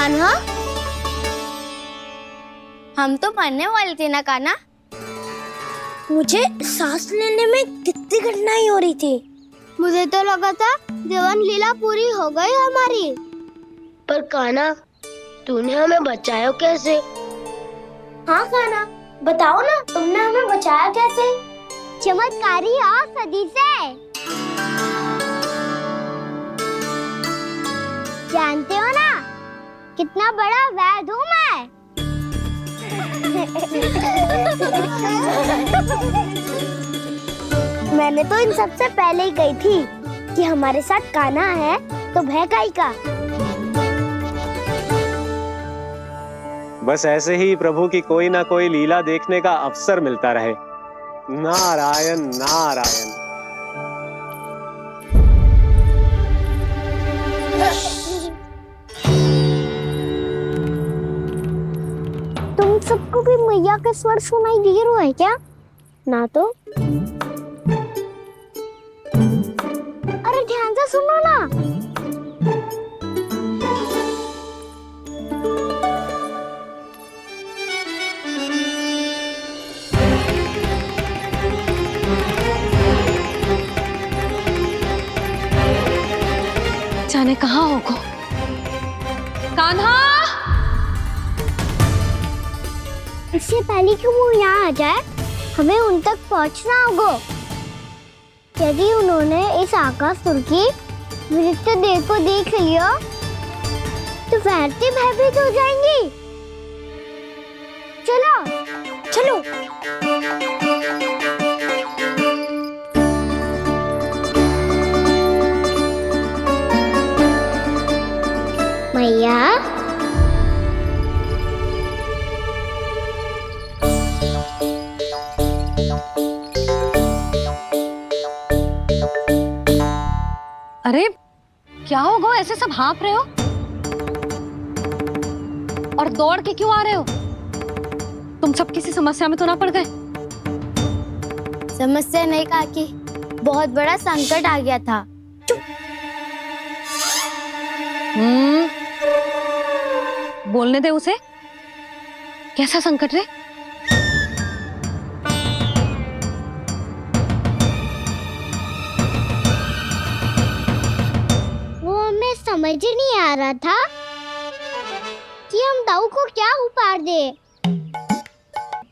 कान्हा, हम तो मरने वाले थे ना कान्हा। मुझे सांस लेने में कितनी कठिनाई हो रही थी। मुझे तो लगा था जीवन लीला पूरी हो गई हमारी। पर कान्हा, तूने हमें बचाया कैसे? हाँ कान्हा, बताओ ना, तुमने हमें बचाया कैसे? चमत्कारी और सदी से। जानते हो ना कितना बड़ा वैद हूँ मैं। मैंने तो इन सबसे पहले ही कही थी कि हमारे साथ कान्हा है तो भय काई का। बस ऐसे ही प्रभु की कोई ना कोई लीला देखने का अवसर मिलता रहे। नारायण नारायण। तुम सबको भी मैया का स्वर सुनाई दे रहा है क्या? ना तो। अरे ध्यान से सुनो ना। जाने कहाँ होगो? कान्हा! इससे पहले कि वो यहाँ आ जाए, हमें उन तक पहुँचना होगा। यदि उन्होंने इस आकाशुर की विचित्र देह को देख लिया, तो वैसे भयभीत हो जाएंगी। चलो, चलो। मैया, अरे क्या होगा, ऐसे सब हाँफ रहे हो और दौड़ के क्यों आ रहे हो? तुम सब किसी समस्या में तो ना पड़ गए? समस्या नहीं काकी, बहुत बड़ा संकट आ गया था। बोलने दे उसे। कैसा संकट रे? वो हमें समझ ही नहीं आ रहा था कि हम दाऊ को क्या उपहार दे।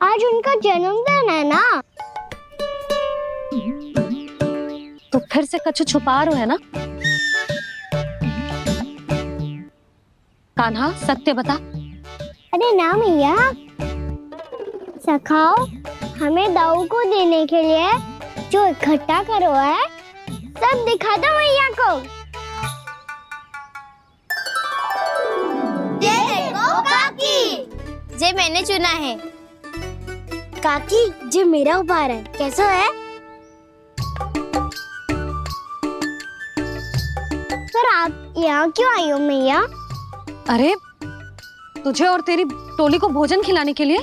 आज उनका जन्मदिन है ना। तो फिर से कछु छुपा रहे हो है ना? कान्हा, सत्य बता। अरे ना मैया, सखाओ हमें दाऊ को देने के लिए जो इकट्ठा करो है, सब दिखा दो मैया को। ये देखो काकी, जे मैंने चुना है। काकी, जे मेरा उपहार है, कैसा है? पर आप यहाँ क्यों आई हो मैया? अरे तुझे और तेरी टोली को भोजन खिलाने के लिए।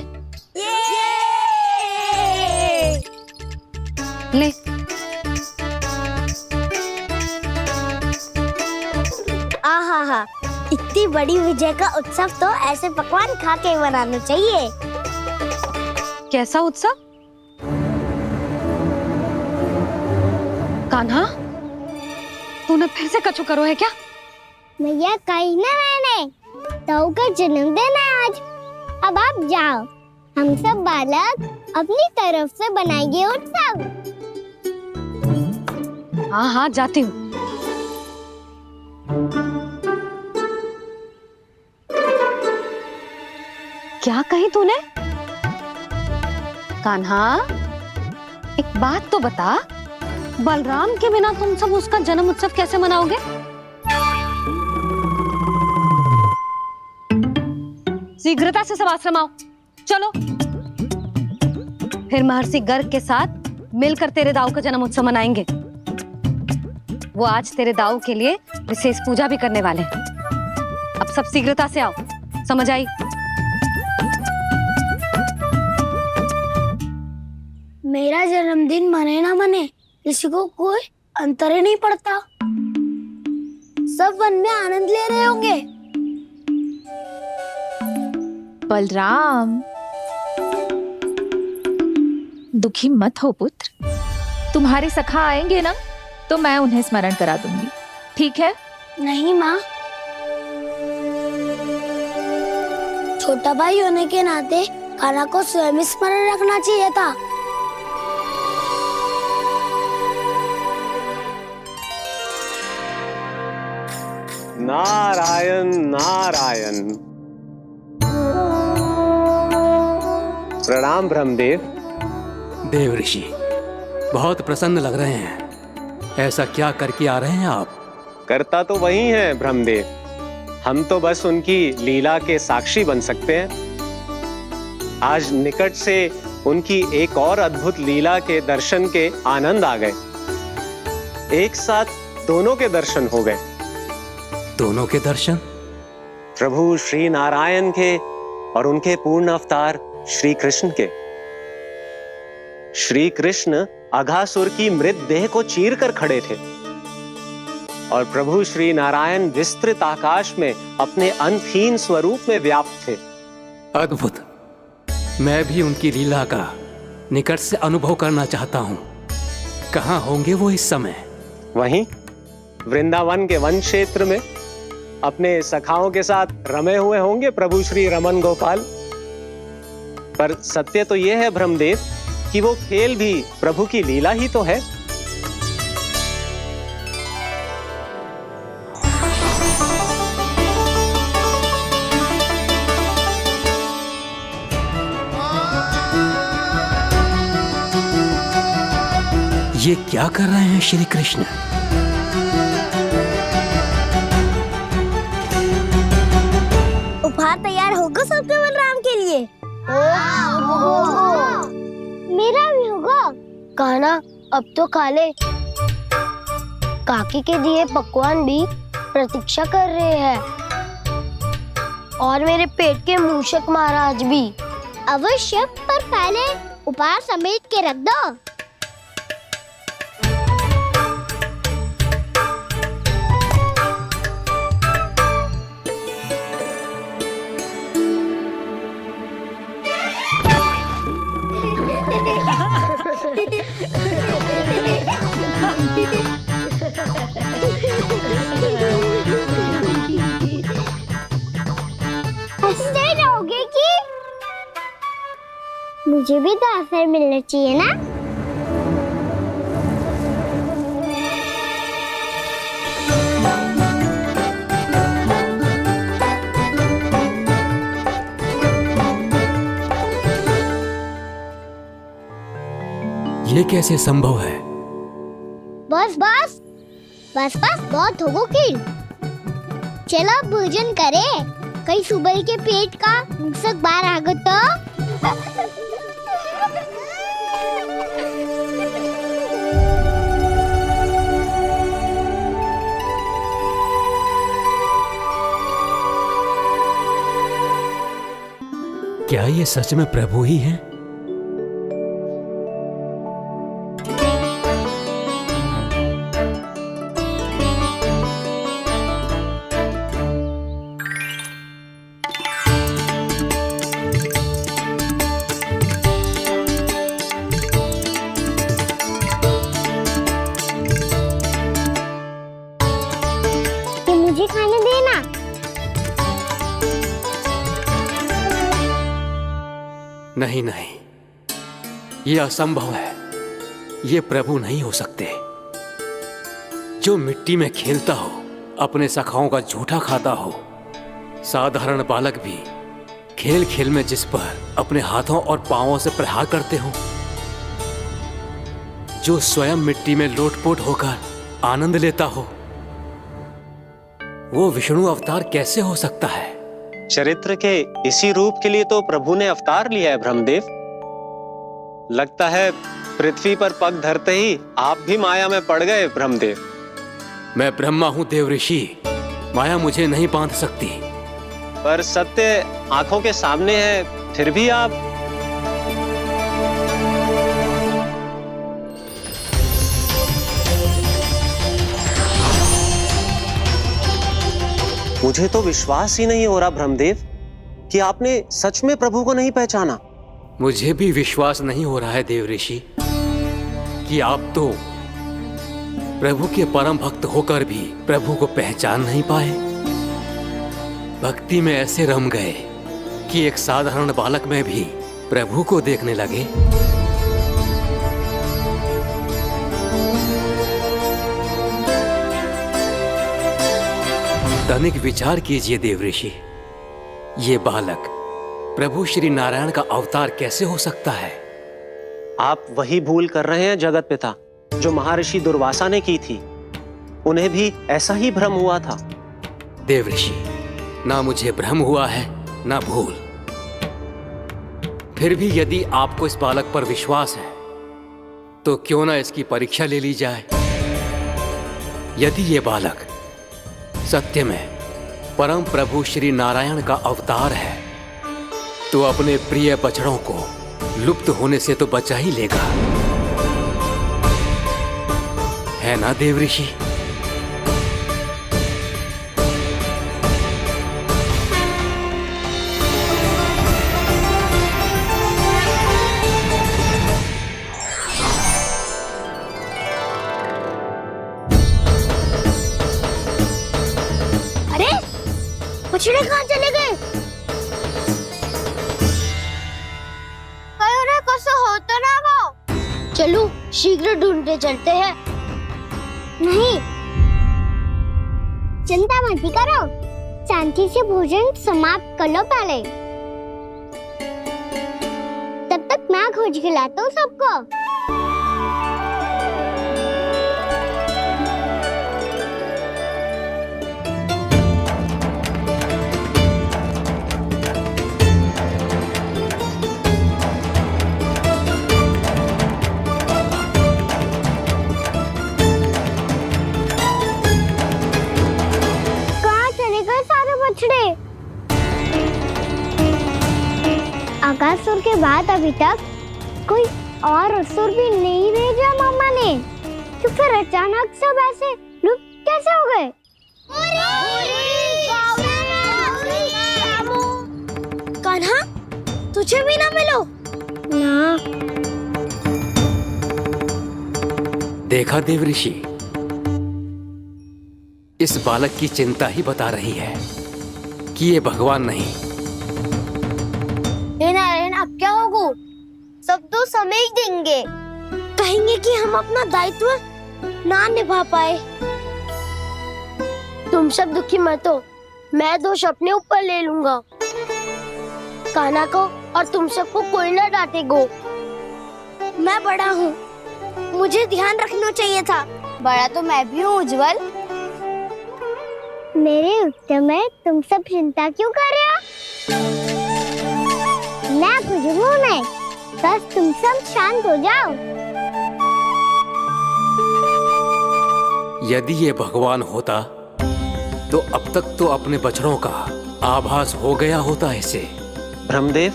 ले। आहा, इतनी बड़ी विजय का उत्सव तो ऐसे पकवान खा के मनाना चाहिए। कैसा उत्सव? कान्हा, तूने फिर से कछु करो है क्या? भैया कही ना मैंने, दाऊ का जन्मदिन है आज। अब आप जाओ, हम सब बालक अपनी तरफ से बनाएंगे उत्सव। हाँ हाँ, जाती हूँ। क्या कही तूने? कान्हा, एक बात तो बता, बलराम के बिना तुम सब उसका जन्म उत्सव कैसे मनाओगे? शीघ्रता से सब आश्रम आओ, चलो। फिर महर्षि गर्ग के साथ मिलकर तेरे दाऊ का जन्म उत्सव मनाएंगे। वो आज तेरे दाऊ के लिए विशेष पूजा भी करने वाले हैं। अब सब शीघ्रता से आओ, समझ आई? मेरा जन्मदिन मने ना मने, किसी को कोई अंतर ही नहीं पड़ता। सब वन में आनंद ले रहे होंगे। बलराम, दुखी मत हो पुत्र। तुम्हारे सखा आएंगे ना तो मैं उन्हें स्मरण करा दूंगी, ठीक है? नहीं माँ, छोटा भाई होने के नाते कान्हा को स्वयं स्मरण रखना चाहिए था। नारायण नारायण। प्रणाम ब्रह्मदेव। देव ऋषि, बहुत प्रसन्न लग रहे हैं। ऐसा क्या करके आ रहे हैं आप? करता तो वही है ब्रह्मदेव, हम तो बस उनकी लीला के साक्षी बन सकते हैं। आज निकट से उनकी एक और अद्भुत लीला के दर्शन के आनंद आ गए। एक साथ दोनों के दर्शन हो गए। दोनों के दर्शन? प्रभु श्री नारायण के और उनके पूर्ण अवतार श्री कृष्ण के। श्री कृष्ण अघासुर की मृत देह को चीर कर खड़े थे और प्रभु श्री नारायण विस्तृत आकाश में अपने अंतहीन स्वरूप में व्याप्त थे। अद्भुत। मैं भी उनकी लीला का निकट से अनुभव करना चाहता हूँ। कहाँ होंगे वो इस समय? वहीं वृंदावन के वन क्षेत्र में अपने सखाओं के साथ रमे हुए होंगे प्रभु श्री रमन गोपाल। पर सत्य तो यह है ब्रह्मदेव कि वो खेल भी प्रभु की लीला ही तो है। ये क्या कर रहे हैं श्री कृष्ण? उपहार तैयार होगा सबके बलराम के लिए? मेरा भी होगा। कान्हा, अब तो खा ले। काकी के दिए पकवान भी प्रतीक्षा कर रहे हैं और मेरे पेट के मूषक महाराज भी। अवश्य, पर पहले उपहार समेट के रख दो। हंसते रहोगे कि? मुझे भी तो अवसर मिलना चाहिए ना। ये कैसे संभव है? बस बस बस बस, बहुत होगो किल। चलो अब भोजन करे, कहीं सुबह के पेट का मूषक बाहर आ गो तो। क्या ये सच में प्रभु ही हैं? मुझे खाने देना। नहीं नहीं, ये असंभव है। ये प्रभु नहीं हो सकते। जो मिट्टी में खेलता हो, अपने सखाओं का झूठा खाता हो, साधारण बालक भी खेल खेल में जिस पर अपने हाथों और पांवों से प्रहार करते हो, जो स्वयं मिट्टी में लोटपोट होकर आनंद लेता हो, वो विष्णु अवतार कैसे हो सकता है? चरित्र के इसी रूप के लिए तो प्रभु ने अवतार लिया है ब्रह्मदेव। लगता है पृथ्वी पर पग धरते ही आप भी माया में पड़ गए ब्रह्मदेव। मैं ब्रह्मा हूं देव ऋषि, माया मुझे नहीं बांध सकती। पर सत्य आंखों के सामने है, फिर भी आप। मुझे तो विश्वास ही नहीं हो रहा ब्रह्मदेव कि आपने सच में प्रभु को नहीं पहचाना। मुझे भी विश्वास नहीं हो रहा है देव ऋषि कि आप तो प्रभु के परम भक्त होकर भी प्रभु को पहचान नहीं पाए। भक्ति में ऐसे रम गए कि एक साधारण बालक में भी प्रभु को देखने लगे। तनिक विचार कीजिए देव ऋषि, ये बालक प्रभु श्री नारायण का अवतार कैसे हो सकता है? आप वही भूल कर रहे हैं जगत पिता जो महर्षि दुर्वासा ने की थी। उन्हें भी ऐसा ही भ्रम हुआ था। देव ऋषि, ना मुझे भ्रम हुआ है ना भूल। फिर भी यदि आपको इस बालक पर विश्वास है तो क्यों ना इसकी परीक्षा ले ली जाए। यदि ये बालक सत्य में परम प्रभु श्री नारायण का अवतार है तो अपने प्रिय बछड़ों को लुप्त होने से तो बचा ही लेगा, है ना देव ऋषि? अरे बछड़े कहाँ चले गए? होता ना वो। चलो शीघ्र ढूंढते चलते हैं। नहीं, चिंता मत करो, शांति से भोजन समाप्त कर लो पहले। तब तक मैं खोज के लाता हूँ सबको। आकासुर के बाद अभी तक कोई और असुर भी नहीं भेजा मामा ने, तो फिर अचानक सब ऐसे लुप्त कैसे हो गए? कान्हा, तुझे भी ना मिलो? ना। देखा देव ऋषि, इस बालक की चिंता ही बता रही है कि ये भगवान नहीं। हे नारायण, अब क्या होगा? सब तो समझ देंगे, कहेंगे कि हम अपना दायित्व ना निभा पाए। तुम सब दुखी मत हो, मैं दोष अपने ऊपर ले लूंगा। कान्हा को और तुम सबको कोई ना डांटेगो। मैं बड़ा हूँ, मुझे ध्यान रखना चाहिए था। बड़ा तो मैं भी हूँ उज्जवल। मेरे उत्तर में तुम सब चिंता क्यों कर रहे हो? मैं बुझूंगा नहीं, बस तुम सब शांत हो जाओ। यदि ये भगवान होता तो अब तक तो अपने बछड़ों का आभास हो गया होता इसे। ब्रह्मदेव,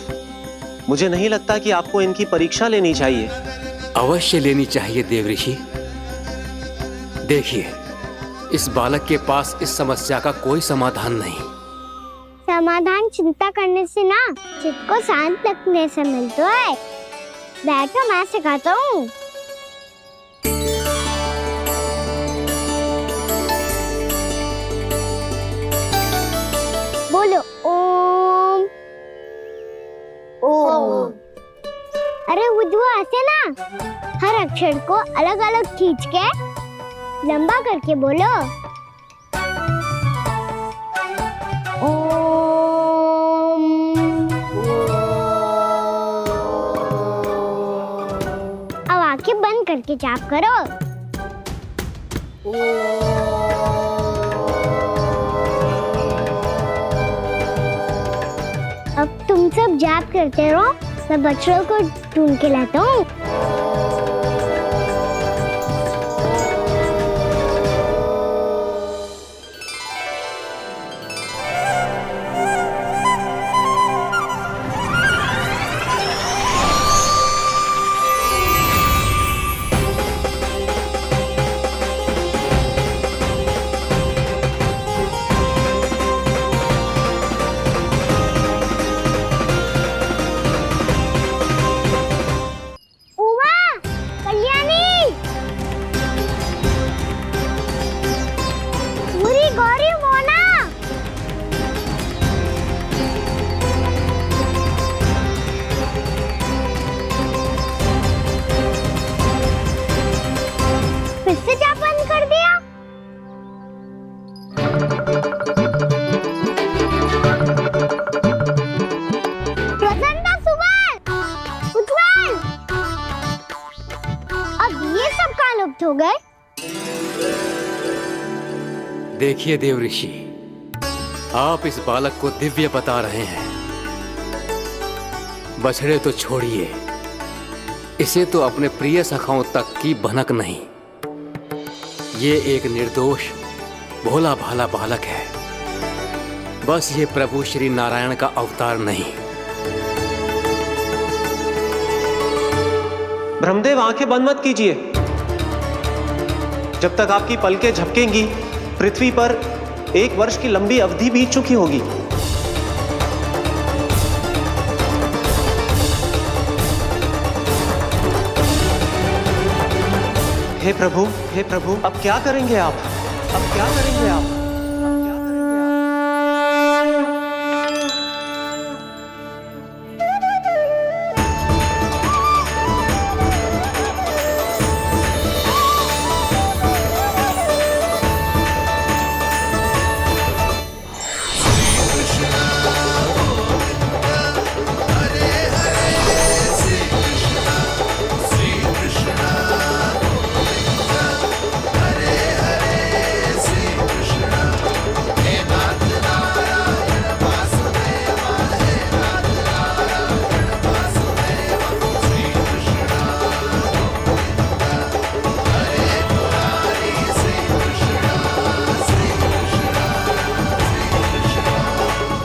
मुझे नहीं लगता कि आपको इनकी परीक्षा लेनी चाहिए। अवश्य लेनी चाहिए देव ऋषि। देखिए, इस बालक के पास इस समस्या का कोई समाधान नहीं। समाधान चिंता करने से ना, चित्त को शांत रखने से मिलता है। बैठो, मैं सिखाता हूँ। बोलो ओम। ओम। अरे उद्वा, ऐसे ना हर अक्षर को अलग अलग खींच के लंबा करके बोलो। अब आंखें बंद करके जाप करो। अब तुम सब जाप करते रहो, मैं बच्चों को ढूंढ के लाता हूँ। देखिए देव ऋषि, आप इस बालक को दिव्य बता रहे हैं। बछड़े तो छोड़िए, इसे तो अपने प्रिय सखाओं तक की भनक नहीं। ये एक निर्दोष भोला भाला बालक है, बस ये प्रभु श्री नारायण का अवतार नहीं। ब्रह्मदेव, आंखें बंद मत कीजिए। जब तक आपकी पलकें झपकेंगी, पृथ्वी पर 1 वर्ष की लंबी अवधि बीत चुकी होगी। हे प्रभु, अब क्या करेंगे आप? अब क्या करेंगे आप?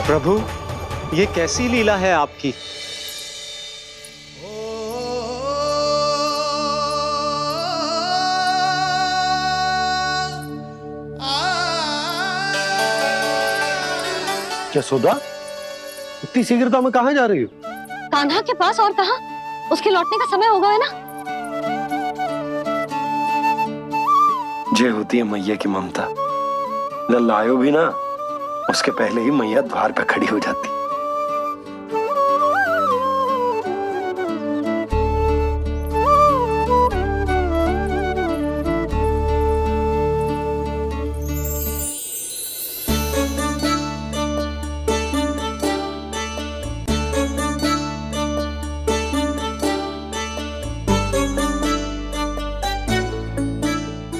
प्रभु, ये कैसी लीला है आपकी? यशोदा, इतनी शीघ्रता में कहाँ जा रही हो? कान्हा के पास, और कहाँ? उसके लौटने का समय हो गया है ना। जय होती है मैया की ममता। लल्लायो भी ना, उसके पहले ही मैया द्वार पे खड़ी हो जाती।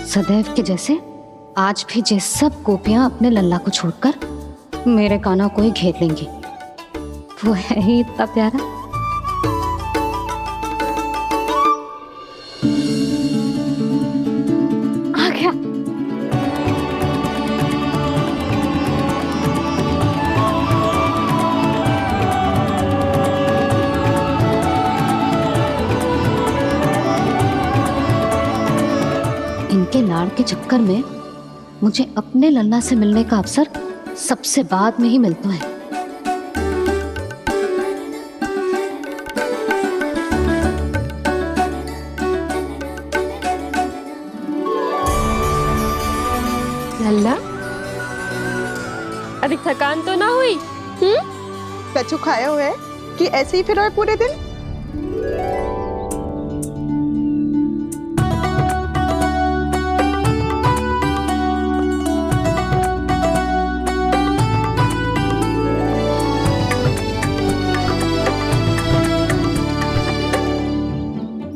सदैव के जैसे आज भी ये सब गोपियां अपने लल्ला को छोड़कर मेरे कान्हा को ही घेर लेंगी। वो है ही इतना प्यारा। आ गया। इनके लाड़ के चक्कर में मुझे अपने लल्ला से मिलने का अवसर सबसे बाद में ही मिलता है। लल्ला, अभी थकान तो ना हुई? कछु खाया हुआ है कि ऐसे ही फिरो है पूरे दिन?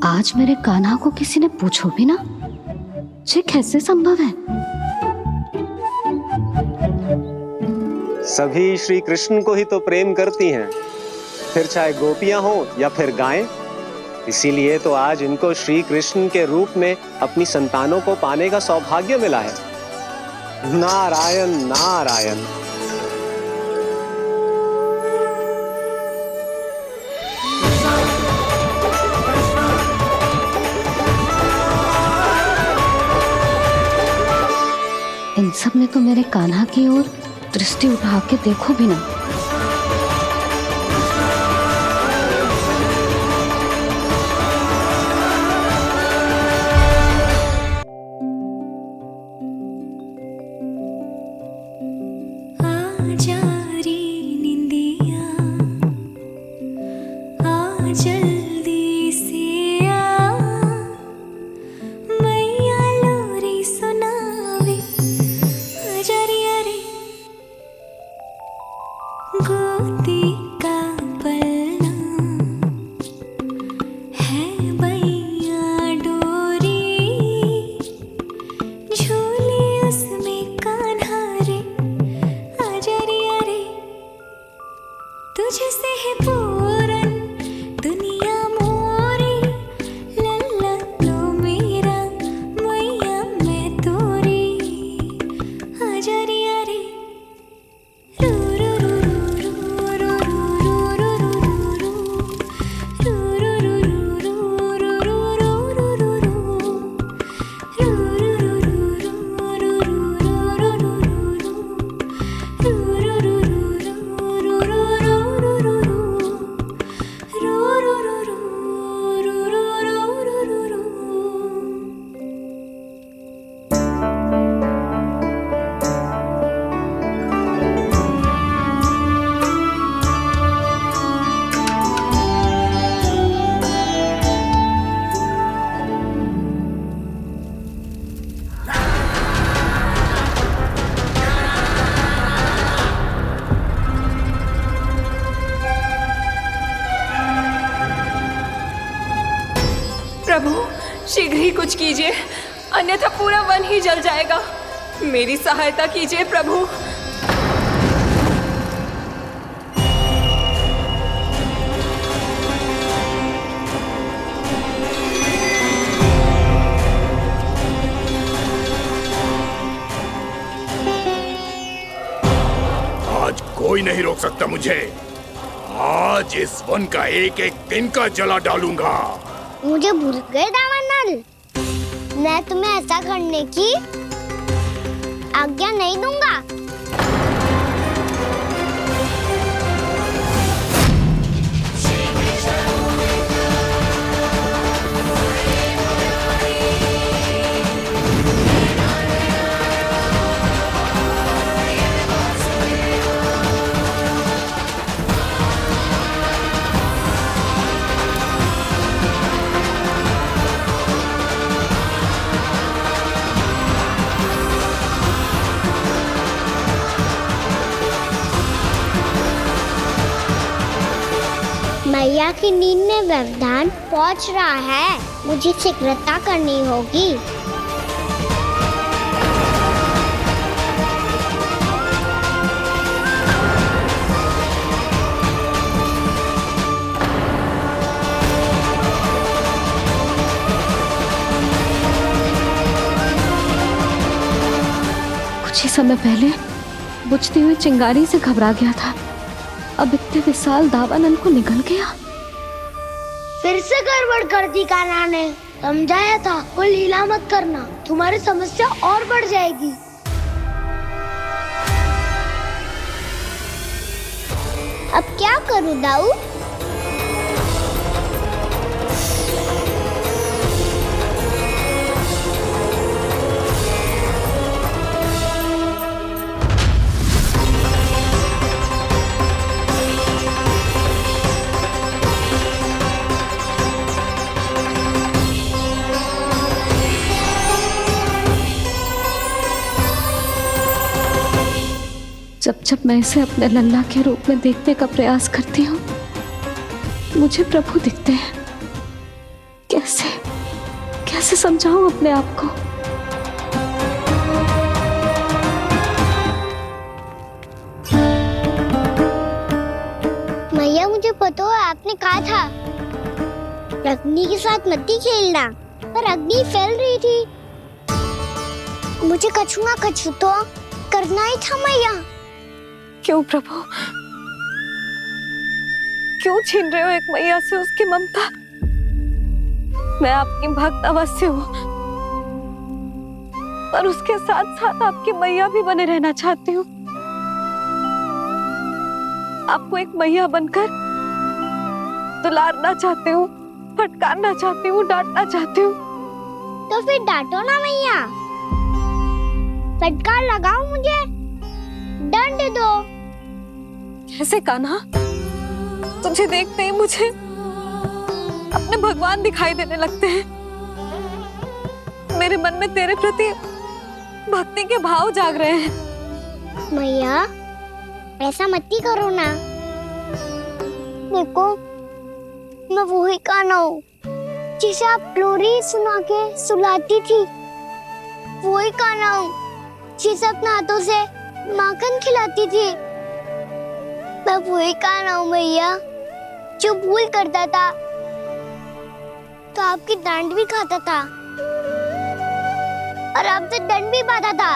आज मेरे कान्हा को किसी ने पूछो भी ना, ये कैसे संभव है? सभी श्री कृष्ण को ही तो प्रेम करती हैं, फिर चाहे गोपियां हो या फिर गायें। इसीलिए तो आज इनको श्री कृष्ण के रूप में अपनी संतानों को पाने का सौभाग्य मिला है। नारायण नारायण। इन सब ने तो मेरे कान्हा की ओर दृष्टि उठा के देखो भी ना। उसमें कान्हा तुझसे है पूरन दुनिया मोरी, लल्ला लो मेरा मैया मैं तोरी, आजा रे यारी रू रू रू रू रू रू प्रभु शीघ्र ही कुछ कीजिए, अन्यथा पूरा वन ही जल जाएगा। मेरी सहायता कीजिए प्रभु। आज कोई नहीं रोक सकता मुझे। आज इस वन का एक एक दिन का जला डालूंगा। मुझे भूल गए दामानल, मैं तुम्हें ऐसा करने की आज्ञा नहीं दूंगा। मैया की नींद में व्यवधान पहुंच रहा है, मुझे शीघ्रता करनी होगी। कुछ ही समय पहले बुझती हुई चिंगारी से घबरा गया था, अब इतने विशाल दावानल को निगल गया। फिर से गड़बड़ कर दी कान्हा ने। समझाया था कोई लीला मत करना, तुम्हारी समस्या और बढ़ जाएगी। अब क्या करूं दाऊ? जब जब मैं इसे अपने लल्ला के रूप में देखने का प्रयास करती हूँ, मुझे प्रभु दिखते हैं। कैसे कैसे समझाऊं अपने आप को? मैया मुझे पता है आपने कहा था अग्नि के साथ मत ही खेलना, पर अग्नि फैल रही थी। मुझे कछु ना कछु तो करना ही था मैया। क्यों प्रभु, क्यों छीन रहे हो एक मैया से उसकी ममता? मैं आपकी भक्त अवश्य हूँ, पर उसके साथ साथ आपकी मैया भी बने रहना चाहती हूँ। आपको एक मैया बनकर दुलारना चाहती हूँ, फटकारना चाहती हूँ, डांटना चाहती हूँ। तो फिर डांटो ना मैया, फटकार लगाओ, मुझे दंड दो। कैसे कान्हा? तुझे देखते ही मुझे अपने भगवान दिखाई देने लगते हैं। मेरे मन में तेरे प्रति भक्ति के भाव जाग रहे हैं। मैया ऐसा मत ही करो ना। देखो मैं वही कान्हा हूँ जिसे आप लोरी सुना के सुलाती थी। वही कान्हा हूँ जिसे अपने हाथों से माखन खिलाती थी। मैं सब वही कान्हा हूँ मैया जो भूल करता था तो आपकी डांट भी खाता था और आपसे दंड भी पाता था।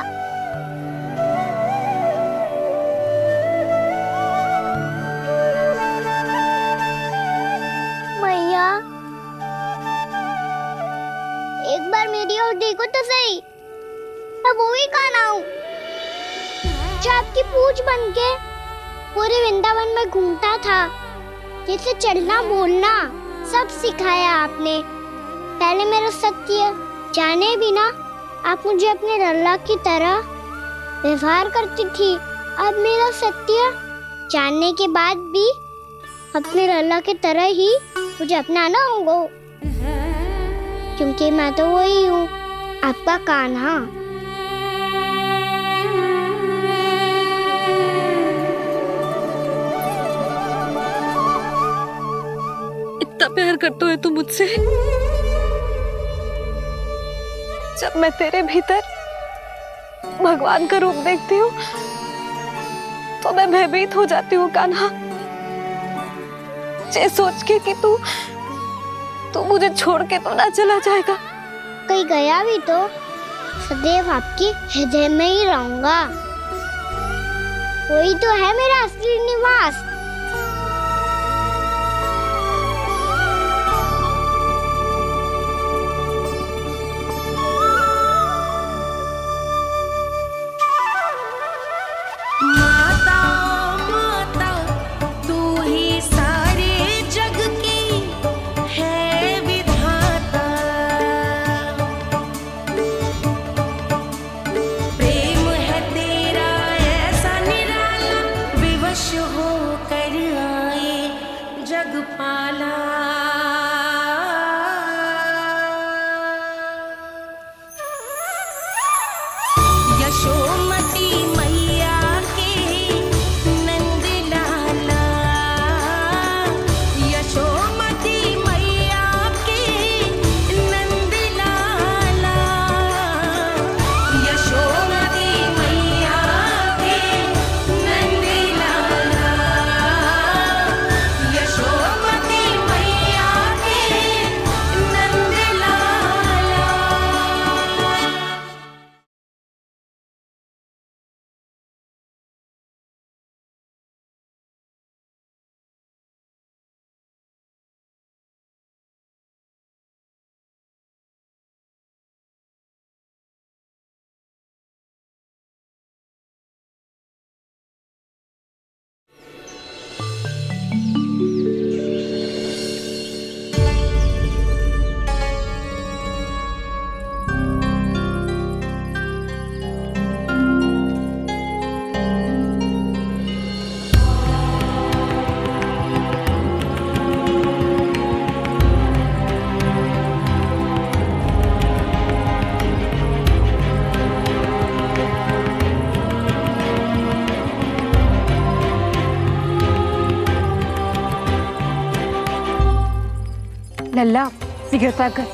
मैया एक बार मेरी ओर देखो तो सही, मैं वो ही कान्हा हूँ जो आपकी पूंछ बन के पूरे वृंदावन में घूमता था। जैसे चलना बोलना सब सिखाया आपने। पहले मेरा सत्य जाने भी ना आप मुझे अपने लल्ला की तरह व्यवहार करती थी। अब मेरा सत्य जानने के बाद भी अपने लल्ला की तरह ही मुझे अपनाना होगा, क्योंकि मैं तो वही हूँ, आपका कान्हा। इतना प्यार करते हो तुम मुझसे? जब मैं तेरे भीतर भगवान का रूप देखती हूँ तो मैं भयभीत हो जाती हूँ कान्हा, ये सोच के कि तू मुझे छोड़ के तो ना चला जाएगा। कहीं गया भी तो सदैव आपके हृदय में ही रहूंगा। वही तो है मेरा असली निवास। लल्ला सिगरेट पैक कर,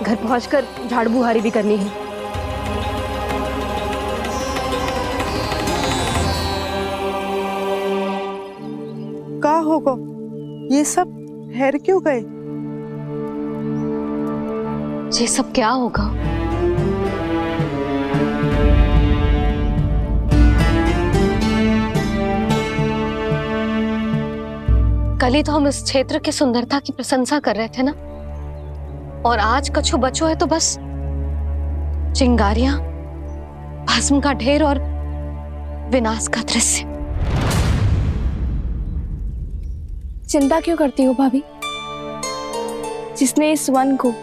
घर पहुंचकर झाड़ू बुहारी भी करनी है। का होगा? ये सब ठहर क्यों गए? ये सब क्या होगा? कल ही तो हम इस क्षेत्र की सुंदरता की प्रशंसा कर रहे थे ना, और आज कछु बचो है तो बस चिंगारियां, भस्म का ढेर और विनाश का दृश्य। चिंता क्यों करती हो भाभी? जिसने इस वन को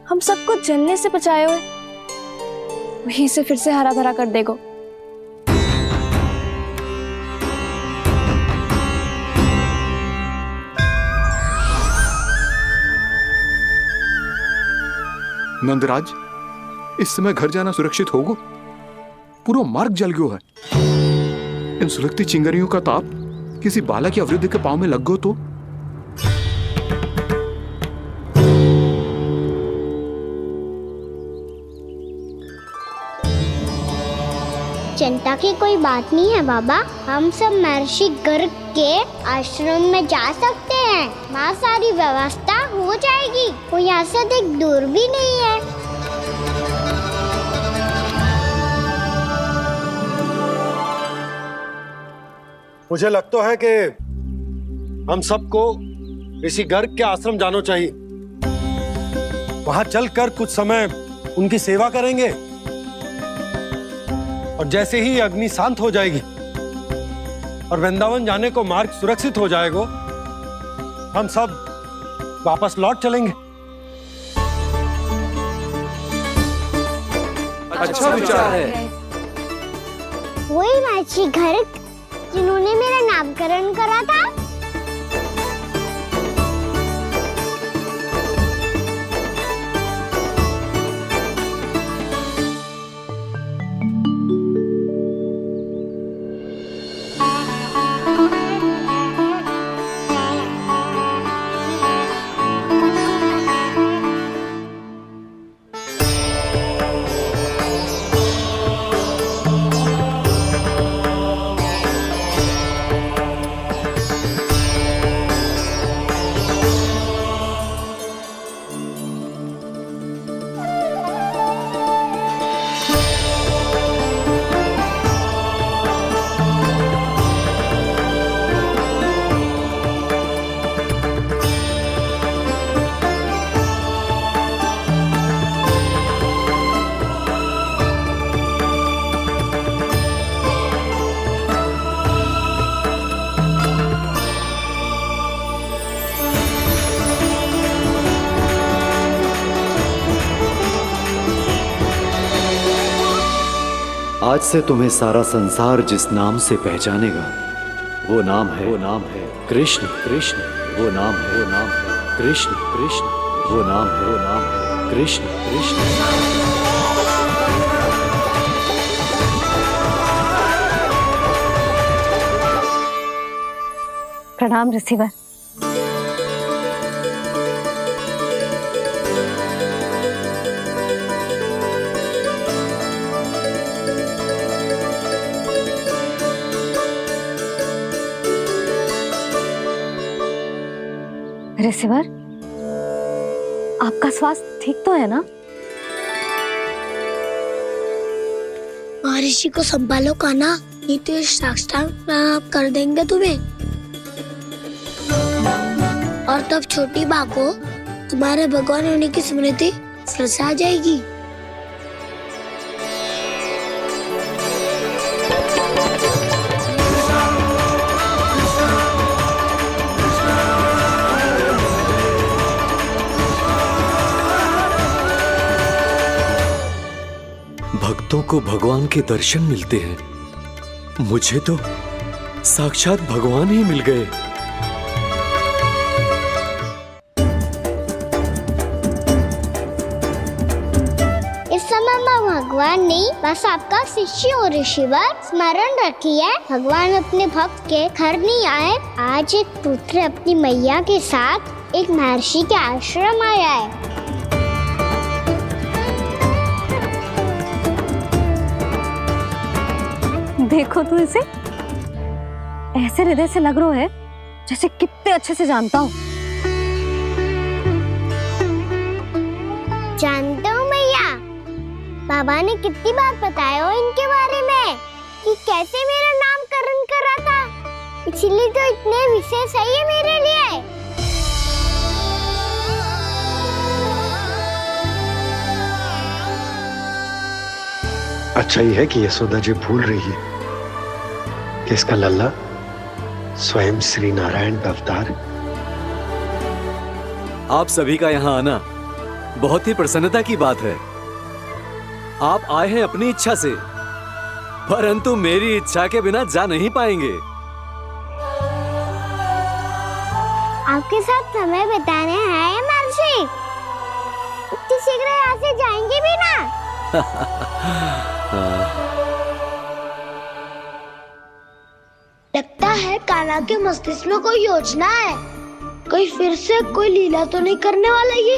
हम सबको जलने से बचाए हुए, वही से फिर से हरा भरा कर देगा। नंदराज, इस समय घर जाना सुरक्षित होगा? पूरा मार्ग जल गयो है। इन सुलगती चिंगारियों का ताप किसी बालक या वृद्ध के पांव में लग गो तो? चिंता की कोई बात नहीं है बाबा। हम सब महर्षि गर्ग के आश्रम में जा सकते हैं। वहाँ सारी व्यवस्था हो जाएगी। वो यहाँ से देख दूर भी नहीं है। मुझे लगता है कि हम सबको ऋषि गर्ग के आश्रम जाना चाहिए। वहां चलकर कुछ समय उनकी सेवा करेंगे और जैसे ही अग्नि शांत हो जाएगी और वृंदावन जाने को मार्ग सुरक्षित हो जाएगा, हम सब वापस लौट चलेंगे। अच्छा विचार है। वही महर्षि गर्ग जिन्होंने मेरा नामकरण करा था। आज से तुम्हें सारा संसार जिस नाम से पहचानेगा वो नाम है कृष्ण। कृष्ण वो नाम है कृष्ण। कृष्ण वो नाम है कृष्ण। कृष्ण। प्रणाम ऋषिवर। ऋषिवर, आपका स्वास्थ्य ठीक तो है ना? महर्षि को संभालो कान्हा, नहीं तो ये साष्टांग कर देंगे तुम्हें। और तब छोटी बा को तुम्हारे भगवान होने की स्मृति फिर से आ जाएगी। भक्तों को भगवान के दर्शन मिलते हैं। मुझे तो साक्षात भगवान ही मिल गए। इस समय मैं भगवान नहीं, बस आपका शिष्य हूँ ऋषिवर। स्मरण रखिए, भगवान अपने भक्त के घर नहीं आए। आज एक पुत्र अपनी मैया के साथ एक महर्षि के आश्रम आया है। देखो तू इसे, ऐसे हृदय से लग रहा है जैसे कितने अच्छे से जानता हूँ। जानता हूँ मैया, बाबा ने कितनी बार बताया हो इनके बारे में कि कैसे मेरा नामकरण करा था, इसीलिए तो इतने विशेष है ये मेरे लिए। अच्छा ही है कि यशोदा जी भूल रही है कि इसका लल्ला स्वयं श्री नारायण का अवतार है। आप सभी का यहाँ आना बहुत ही प्रसन्नता की बात है। आप आए हैं अपनी इच्छा से, परंतु मेरी इच्छा के बिना जा नहीं पाएंगे। आपके साथ समय बिताने हैं महर्षि, इतनी शीघ्र यहाँ से जाएंगे भी ना? लगता है कान्हा के मस्तिष्क में कोई योजना है। कहीं फिर से कोई लीला तो नहीं करने वाला ये?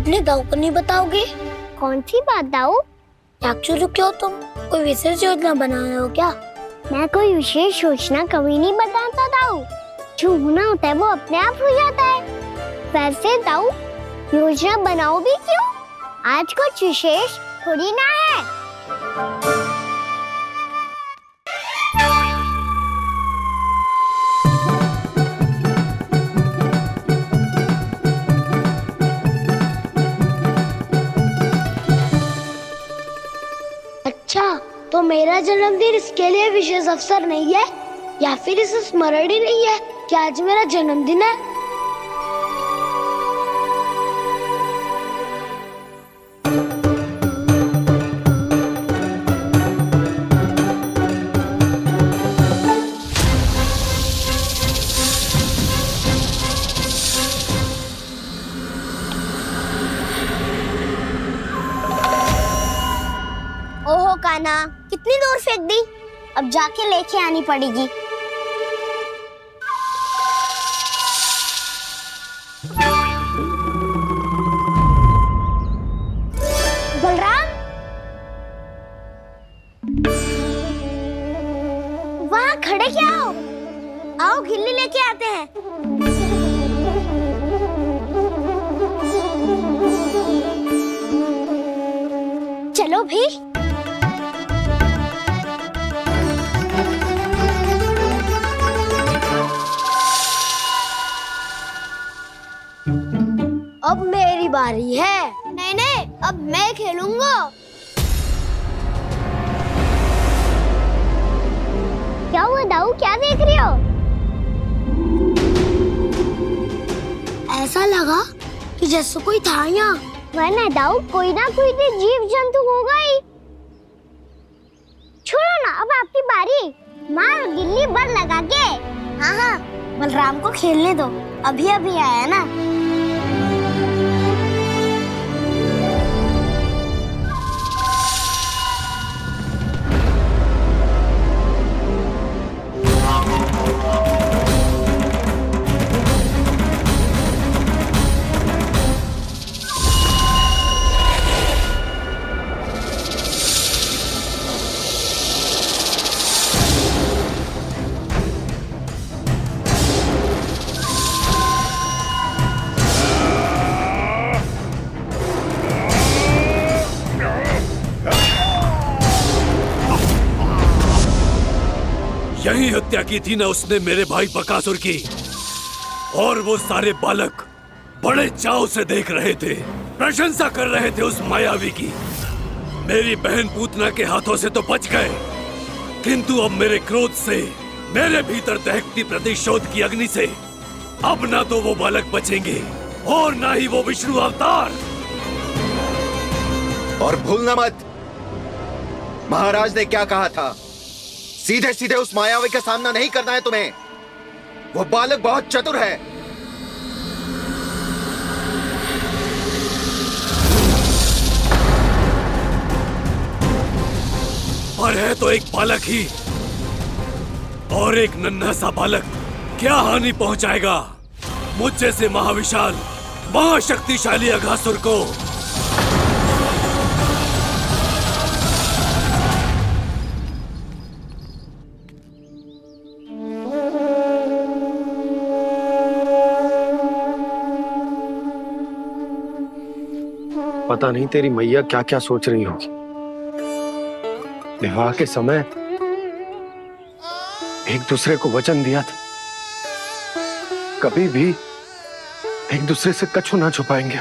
अपने दाऊ को नहीं बताओगे? कौन सी बात दाऊ? याकचूरू क्यों तुम कोई विशेष योजना बना रहे हो क्या? मैं कोई विशेष योजना कभी नहीं बताता दाऊ। जो होना होता है वो अपने आप हो जाता है। वैसे दाऊ योजना बनाओ भी क्यों? आज कुछ विशेष थोड़ी ना है। अच्छा, तो मेरा जन्मदिन इसके लिए विशेष अवसर नहीं है, या फिर इसे स्मरण ही नहीं है कि आज मेरा जन्मदिन है? ओहो काना, कितनी दूर फेंक दी? अब जाके लेके आनी पड़ेगी। बलराम, वहाँ खड़े क्या हो? आओ गिल्ली लेके आते हैं। चलो भी। अब मेरी बारी है। नहीं नहीं, अब मैं खेलूंगा। क्या हुआ दाऊ, क्या देख रही हो? ऐसा लगा कि जैसे कोई था यहाँ। वरना दाऊ कोई ना कोई तो जीव जंतु होगा ही। छोड़ो ना, अब आपकी बारी। मारो गिल्ली बल लगा के। हाँ हाँ, बलराम को खेलने दो, अभी अभी आया ना। यही हत्या की थी ना उसने मेरे भाई बकासुर की, और वो सारे बालक बड़े चाव से देख रहे थे, प्रशंसा कर रहे थे उस मायावी की। मेरी बहन पूतना के हाथों से तो बच गए, किंतु अब मेरे क्रोध से, मेरे भीतर दहकती प्रतिशोध की अग्नि से अब ना तो वो बालक बचेंगे और ना ही वो विष्णु अवतार। और भूलना मत, महाराज ने क्या कहा था, सीधे सीधे उस मायावी का सामना नहीं करना है तुम्हें। वो बालक बहुत चतुर है। पर है तो एक बालक ही, और एक नन्हा सा बालक क्या हानि पहुंचाएगा मुझ जैसे महाविशाल महाशक्तिशाली अघासुर को। पता नहीं तेरी मैया क्या क्या सोच रही होगी। विवाह के समय एक दूसरे को वचन दिया था, कभी भी एक दूसरे से कछु ना छुपाएंगे।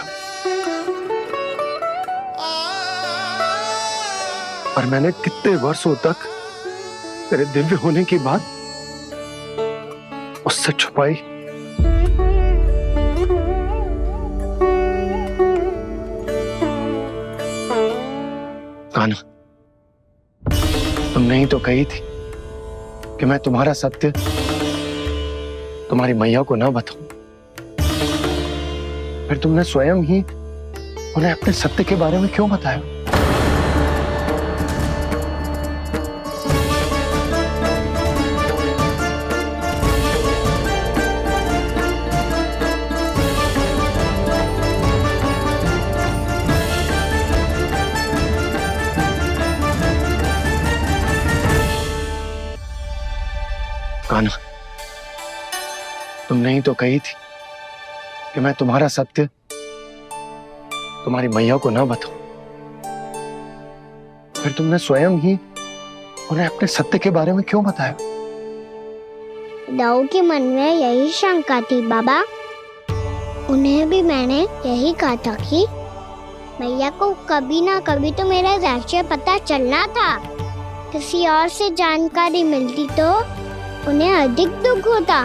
पर मैंने कितने वर्षों तक तेरे दिव्य होने की बात उससे छुपाई। कान्हा, तुमने ही तो कही थी कि मैं तुम्हारा सत्य तुम्हारी मैया को ना बताऊं। फिर तुमने स्वयं ही उन्हें अपने सत्य के बारे में क्यों बताया? तुमने ही तो कही थी कि मैं तुम्हारा सत्य तुम्हारी मैया को ना बताऊं। फिर तुमने स्वयं ही उन्हें अपने सत्य के बारे में क्यों बताया? दाऊ के मन में यही शंका थी बाबा। उन्हें भी मैंने यही कहा था कि मैया को कभी ना कभी तो मेरा रहस्य पता चलना था। किसी और से जानकारी मिलती तो उन्हें अधिक दुख होता।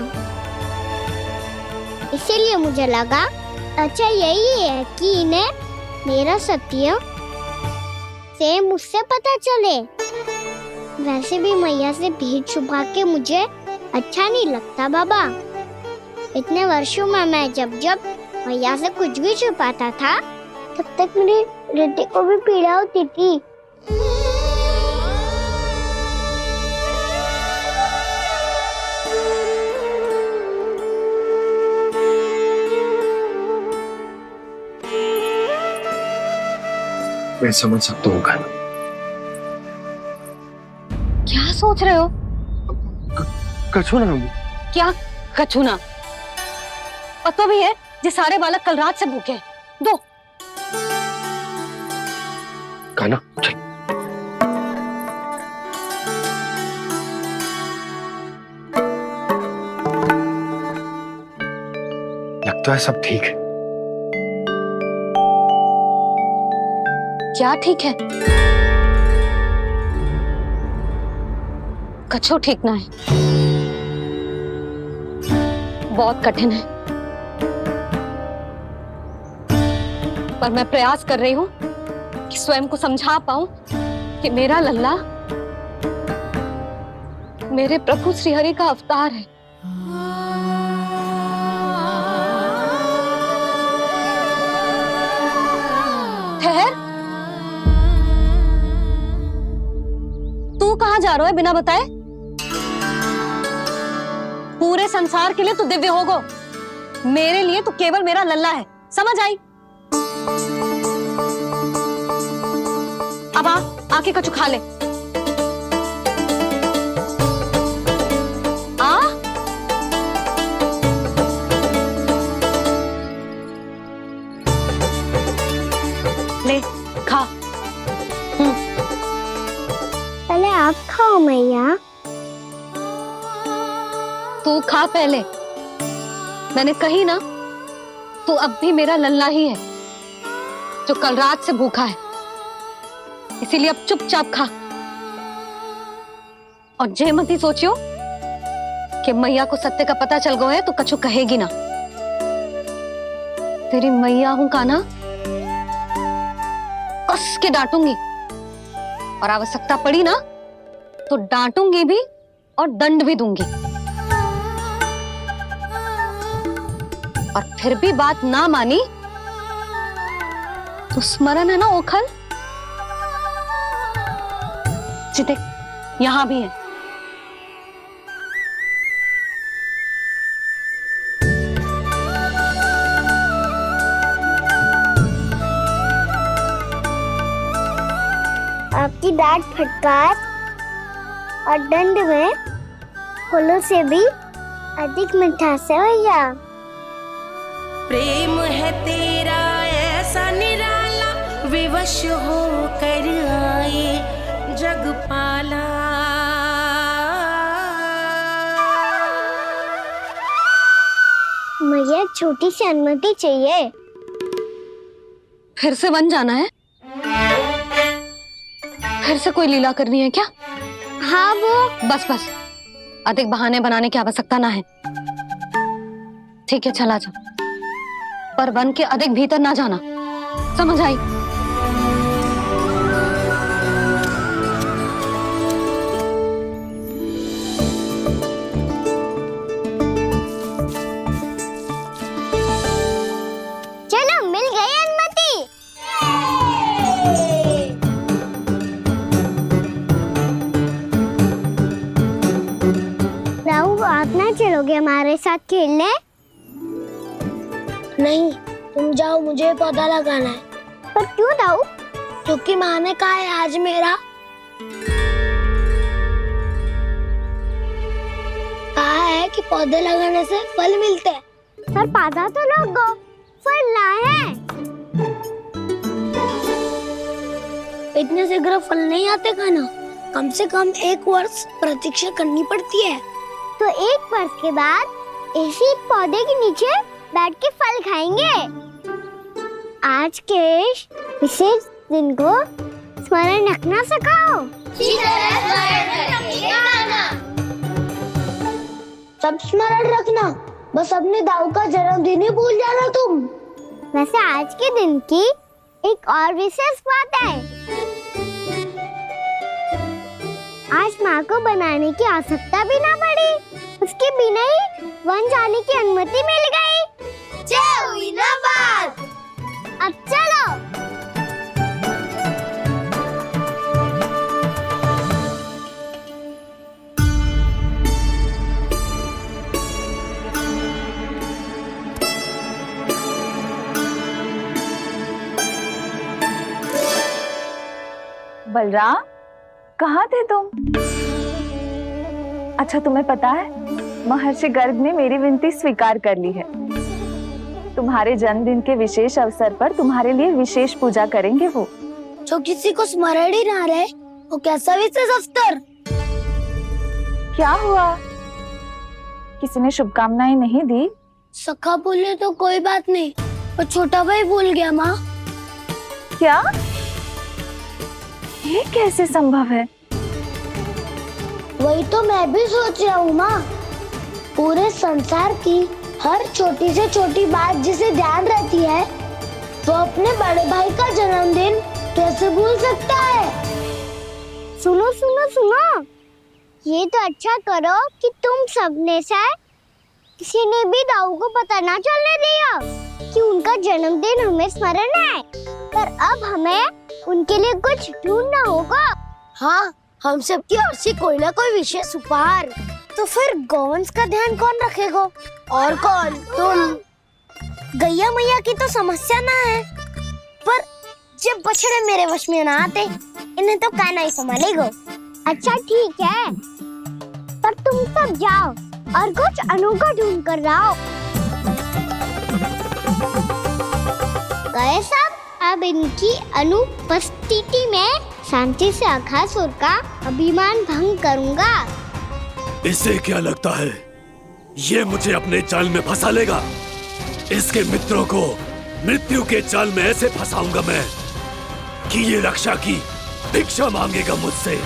इसीलिए मुझे लगा अच्छा यही है कि इन्हें मेरा सत्य से मुझसे पता चले। वैसे भी मैया से भेद छुपा के मुझे अच्छा नहीं लगता बाबा। इतने वर्षों में मैं जब जब मैया से कुछ भी छुपाता था तब तक मेरी हृदय को भी पीड़ा होती थी। मैं समझ सकता हूँ कान्हा। क्या सोच रहे हो? कछु ना। क्या कछु ना? पता भी है ये सारे बालक कल रात से भूखे हैं। दो। कान्हा चल। लगता है सब ठीक है। क्या ठीक है? कछु ठीक ना है। बहुत कठिन है, पर मैं प्रयास कर रही हूं कि स्वयं को समझा पाऊं कि मेरा लल्ला मेरे प्रभु श्रीहरि का अवतार है। ठहर, तू कहां जा रहा है बिना बताए? पूरे संसार के लिए तू दिव्य होगो, मेरे लिए तू केवल मेरा लल्ला है। समझ आई? अब आके कछु खा ले। आ ले खा। पहले आप खाओ मैया। तू खा पहले। मैंने कही ना, तू अब भी मेरा लल्ला ही है जो कल रात से भूखा है। इसीलिए अब चुपचाप खा। और जे मत ही सोचियो कि मैया को सत्य का पता चल गया है तो कछु कहेगी ना। तेरी मैया हूं कान्हा, कस के डांटूंगी और आवश्यकता पड़ी ना तो डांटूंगी भी और दंड भी दूंगी। और फिर भी बात ना मानी तो स्मरण है ना ओखल? देख यहां भी है। आपकी डांट फटकार और दंड में फूलों से भी अधिक मिठास है भैया। प्रेम है तेरा ऐसा निराला, विवश हो कर आए जगपाला। मुझे छोटी सी अनुमति चाहिए। फिर से वन जाना है? फिर से कोई लीला करनी है क्या? हाँ वो। बस बस, अधिक बहाने बनाने की आवश्यकता ना है। ठीक है चला जा, पर वन के अधिक भीतर ना जाना। समझ आई? चलो मिल गई अनुमति। राहु आप ना चलोगे हमारे साथ खेलने? नहीं, तुम जाओ, मुझे पौधा लगाना है। पर क्यों दाऊ? क्योंकि माँ ने कहा है आज मेरा कहा है कि पौधे लगाने से फल मिलते हैं। पर पौधा तो लगो, फल ना है। इतने शीघ्र फल नहीं आते खाना, कम से कम 1 वर्ष प्रतीक्षा करनी पड़ती है। तो 1 वर्ष के बाद इसी पौधे के नीचे बैठ के फल खाएंगे। आज के इस विशेष दिन को स्मरण रखना सिखाओ। सब स्मरण रखना, बस अपने दाऊ का जन्मदिन ही भूल जाना तुम। वैसे आज के दिन की एक और विशेष बात है। आज माँ को बनाने की आवश्यकता भी ना पड़ी, उसके बिना ही वन जाने की अनुमति मिल गई। जय हुई ना बात। अब चलो। बलराम, कहाँ थे तुम? अच्छा, तुम्हें पता है महर्षि गर्ग ने मेरी विनती स्वीकार कर ली है। तुम्हारे जन्मदिन के विशेष अवसर पर तुम्हारे लिए विशेष पूजा करेंगे वो। जो किसी को स्मरण ही ना रहे, वो कैसा विशेष अवसर? क्या हुआ? किसी ने शुभकामनाएं नहीं दी? सखा बोले तो कोई बात नहीं, पर छोटा भाई भूल गया माँ। क्या? ये कैसे संभव है? वही तो मैं भी सोच रहा हूँ माँ। पूरे संसार की हर छोटी से छोटी बात जिसे ध्यान रहती है, वो अपने बड़े भाई का जन्मदिन कैसे भूल सकता है? सुनो सुनो सुनो, ये तो अच्छा करो कि तुम सबने से किसी ने भी दाऊ को पता ना चलने दिया कि उनका जन्मदिन हमें स्मरण है। पर अब हमें उनके लिए कुछ ढूंढना होगा। हाँ, हम सबकी ओर से कोई ना कोई विशेष उपहार। तो फिर गौवंश का ध्यान कौन रखेगा? और कौन? तुम। गैया मैया की तो समस्या ना है, पर जब बछड़े मेरे वश में ना आते, इन्हें तो कान्हा ही संभालेगा। अच्छा ठीक है, पर तुम सब जाओ और कुछ अनोखा ढूंढ कर लाओ। गए सब? अब इनकी अनुपस्थिति में शांति से अघासुर का अभिमान भंग करूंगा। इसे क्या लगता है ये मुझे अपने जाल में फंसा लेगा? इसके मित्रों को मृत्यु के जाल में ऐसे फंसाऊंगा मैं कि ये रक्षा की भिक्षा मांगेगा मुझसे।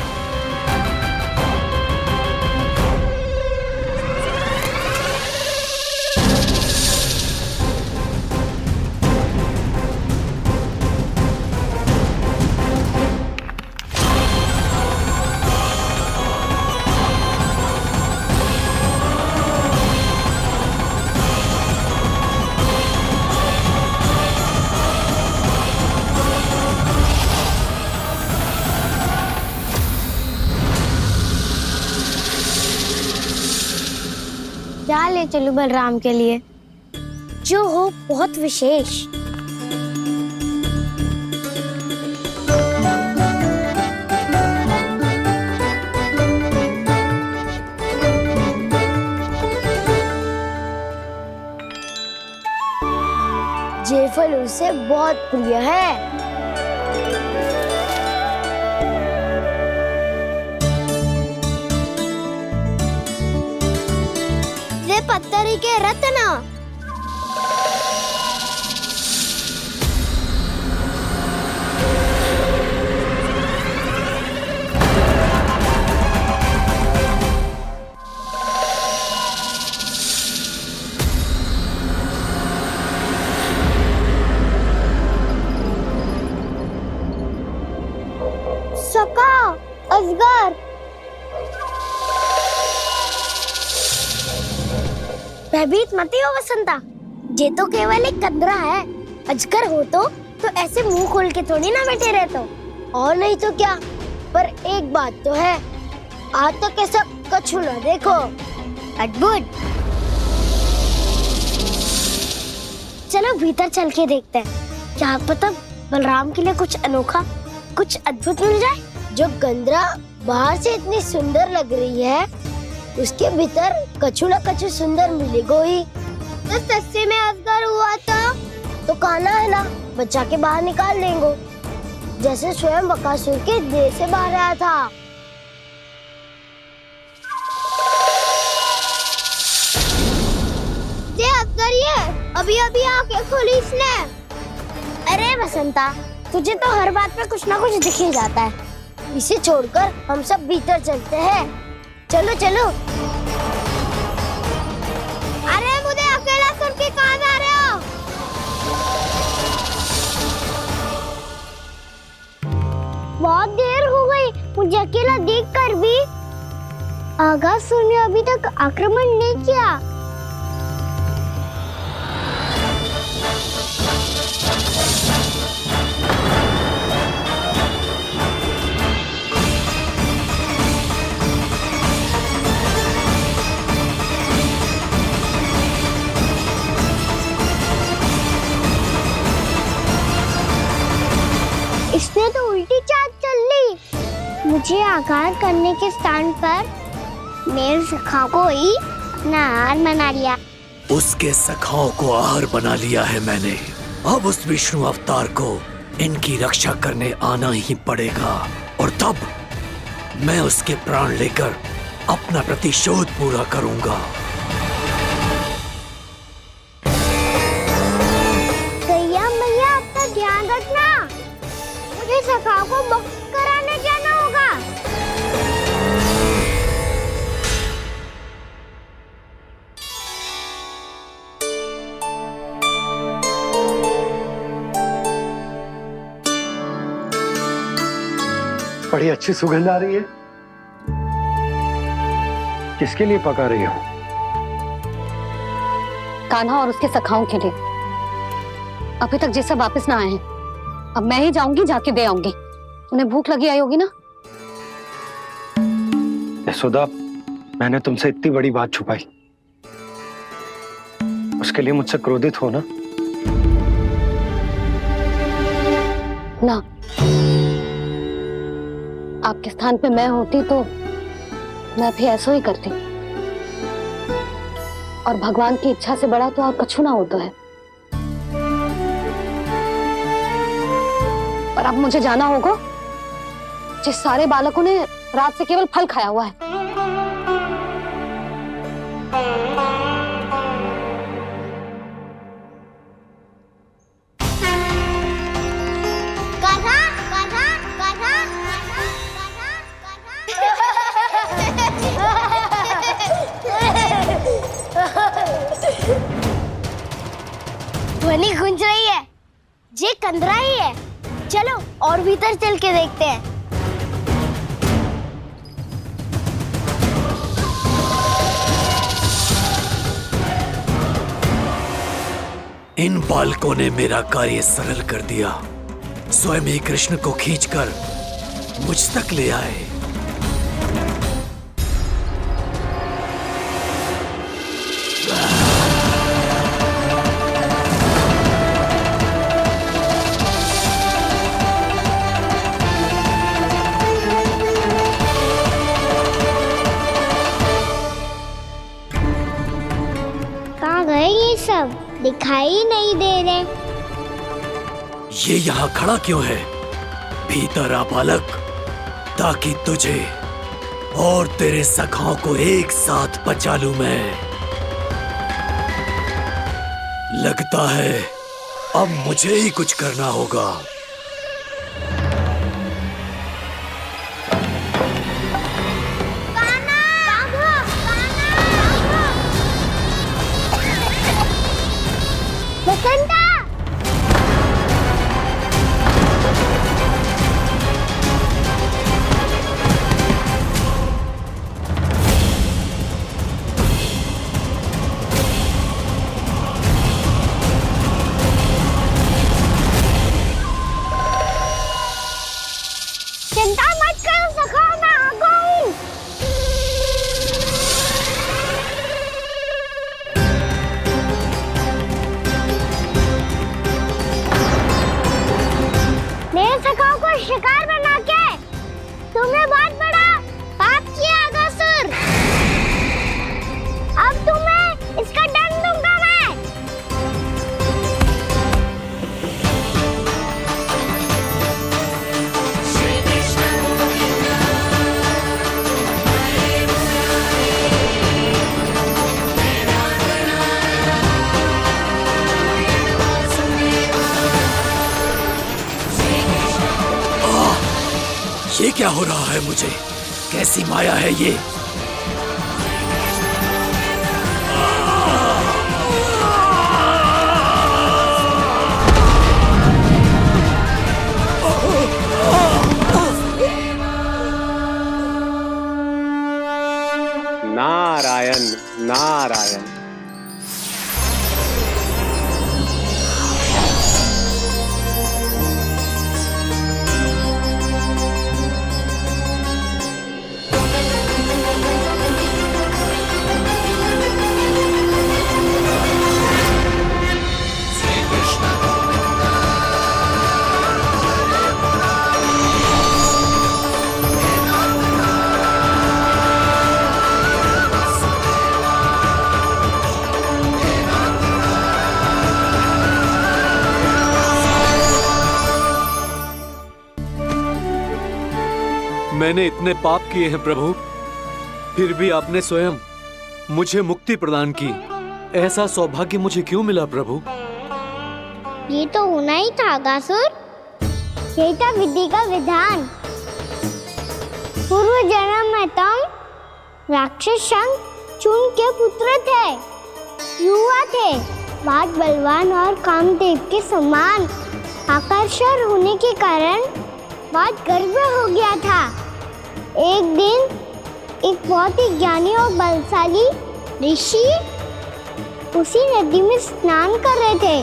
क्या ले चलूं बलराम के लिए जो हो बहुत विशेष? ये फल उसे बहुत प्रिय है। पत्थरी के रत्न। सका, अजगर। भयभीत मत हो वसंता, ये तो केवल एक कंदरा है। अजगर हो तो ऐसे मुंह खोल के थोड़ी ना बैठे रहते हो। और नहीं तो क्या, पर एक बात तो है, आज तक ऐसा कछु ना देखो। अद्भुत। चलो भीतर चल के देखते हैं, क्या पता बलराम के लिए कुछ अनोखा, कुछ अद्भुत मिल जाए। जो गंदरा बाहर से इतनी सुंदर लग रही है, उसके भीतर कछु न कछु सुंदर मिलेगा ही। तो सच्चे में अजगर हुआ तो कान्हा है ना, बच्चा के बाहर निकाल देंगे, जैसे स्वयं बकासुर के देह से बाहर आया था। ये अजगर ही है, अभी अभी आंखें खोली इसने। अरे बसंता, तुझे तो हर बात पे कुछ ना कुछ दिख ही जाता है। इसे छोड़कर हम सब भीतर चलते हैं। चलो चलो। अरे मुझे अकेला सुन के कहाँ जा रहे हो? बहुत देर हो गई, मुझे अकेला देखकर भी। अगासुर ने अभी तक आक्रमण नहीं किया। इसने तो उल्टी चाल चल ली। मुझे आघात करने के स्थान पर मेरे सखा को ही अपना आहार बना लिया। उसके सखाओं को आहार बना लिया है मैंने। अब उस विष्णु अवतार को इनकी रक्षा करने आना ही पड़ेगा, और तब मैं उसके प्राण लेकर अपना प्रतिशोध पूरा करूंगा। गैया मैया, अपना ध्यान रखना, मुझे सखा को मुक्त कराने जाना होगा। बड़ी अच्छी सुगंध आ रही है। किसके लिए पका रही हो? कान्हा और उसके सखाओं के लिए। अभी तक जैसे वापस ना आए हैं, अब मैं ही जाऊंगी, जाके दे आऊंगी। उन्हें भूख लगी आई होगी ना। यशोदा, मैंने तुमसे इतनी बड़ी बात छुपाई, उसके लिए मुझसे क्रोधित हो ना? ना, आपके स्थान पे मैं होती तो मैं भी ऐसा ही करती। और भगवान की इच्छा से बड़ा तो और कछु ना होता है। पर अब मुझे जाना होगा। जिस सारे बालकों ने रात से केवल फल खाया हुआ है। कान्हा, कान्हा, कान्हा, ध्वनि गूंज रही है। ये कंदरा ही है। चलो और भीतर चल के देखते हैं। इन बालकों ने मेरा कार्य सरल कर दिया। स्वयं ही कृष्ण को खींचकर मुझ तक ले आए। कहाँ गए ये सब? दिखाई नहीं दे रहे। ये यहाँ खड़ा क्यों है? भीतर आ बालक, ताकि तुझे और तेरे सखाओं को एक साथ बचा लूं मैं। लगता है अब मुझे ही कुछ करना होगा। बसंता! चिंता मत करो सखा, मैं आ गई। मेरे सखाओं को शिकार बना के तुमने बहुत बड़ा पाप किया अगासुर। ये क्या हो रहा है मुझे? कैसी माया है ये? नारायण नारायण। मैंने इतने पाप किए हैं प्रभु, फिर भी आपने स्वयं मुझे मुक्ति प्रदान की। ऐसा सौभाग्य मुझे क्यों मिला प्रभु? ये तो होना ही था अगासुर। यही था विधि का विधान। पूर्व जन्म में तुम राक्षस शंखचूड़ के पुत्र थे, युवा थे, बहुत बलवान और कामदेव के समान आकर्षण होने के कारण बहुत गर्व हो गया था। एक दिन एक बहुत ही ज्ञानी और बलशाली ऋषि उसी नदी में स्नान कर रहे थे,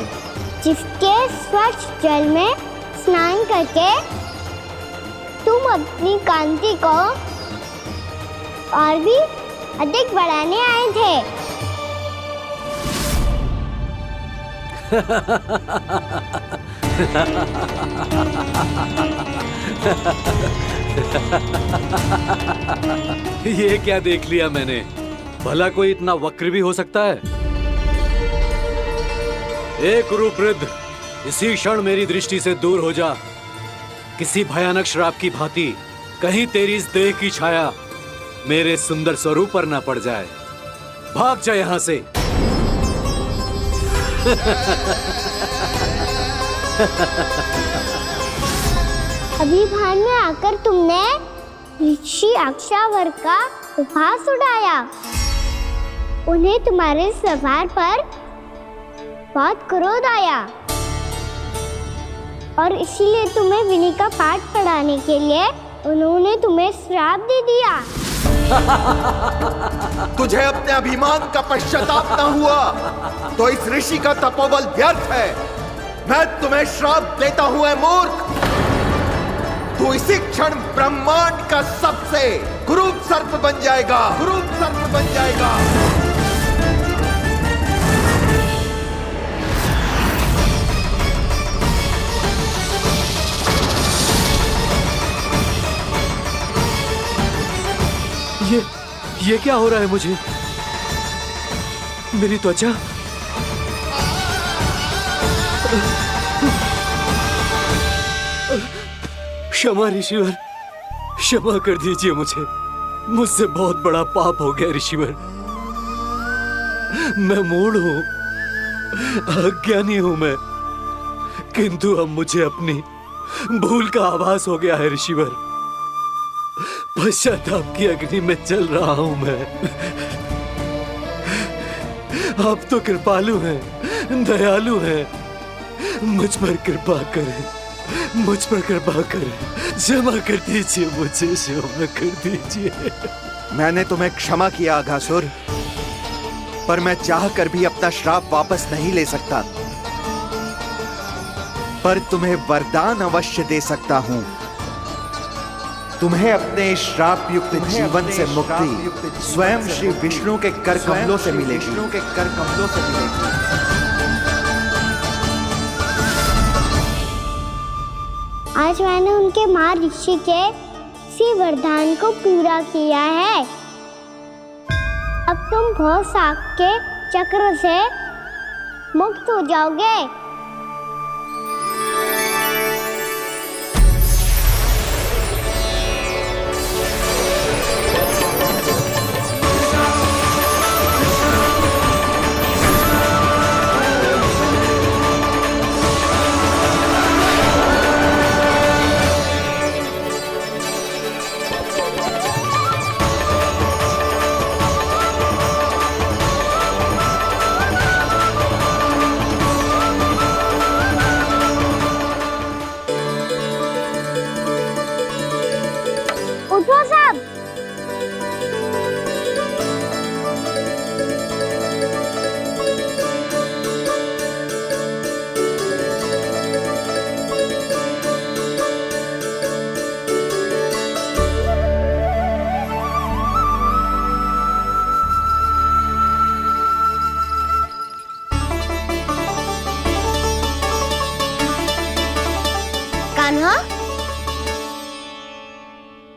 जिसके स्वच्छ जल में स्नान करके तुम अपनी कांति को और भी अधिक बढ़ाने आए थे। ये क्या देख लिया मैंने? भला कोई इतना वक्र भी हो सकता है? ए कुरुवृद्ध, इसी क्षण मेरी दृष्टि से दूर हो जा। किसी भयानक श्राप की भांति कहीं तेरी इस देह की छाया मेरे सुंदर स्वरूप पर न पड़ जाए। भाग जा यहाँ से। अभी भान में आकर तुमने ऋषि अक्षावर का उपहास उड़ाया। उन्हें तुम्हारे व्यवहार पर बहुत क्रोध आया और इसीलिए तुम्हें विधि का पाठ पढ़ाने के लिए उन्होंने तुम्हें श्राप दे दिया। तुझे अपने अभिमान का पश्चाताप न हुआ तो इस ऋषि का तपोबल व्यर्थ है। मैं तुम्हें श्राप देता हूं ऐ मूर्ख। तू इसी क्षण ब्रह्मांड का सबसे कुरूप सर्प बन जाएगा, कुरूप सर्प बन जाएगा। ये क्या हो रहा है मुझे? मेरी त्वचा क्षमा ऋषिवर, क्षमा कर दीजिए मुझे। मुझसे बहुत बड़ा पाप हो गया ऋषिवर। मैं मूढ़ हूं, अज्ञानी हूं मैं, किंतु अब मुझे अपनी भूल का आभास हो गया है ऋषिवर। पश्चाताप की अग्नि में जल रहा हूं मैं। आप तो कृपालु हैं, दयालु हैं। मुझ पर कृपा करें, मुझ पर कृपा करें। क्षमा कर दीजिए मुझे, क्षमा कर दीजिए। मैंने तुम्हें क्षमा किया अघासुर, पर मैं चाहकर भी अपना श्राप वापस नहीं ले सकता। पर तुम्हें वरदान अवश्य दे सकता हूं। तुम्हें अपने श्राप युक्त जीवन से मुक्ति स्वयं श्री विष्णु के कर कमलों से मिलेगी, विष्णु के कर कमलों से मिलेगी। आज मैंने उनके महर्षि के इसी वरदान को पूरा किया है। अब तुम भव साग के चक्र से मुक्त हो जाओगे।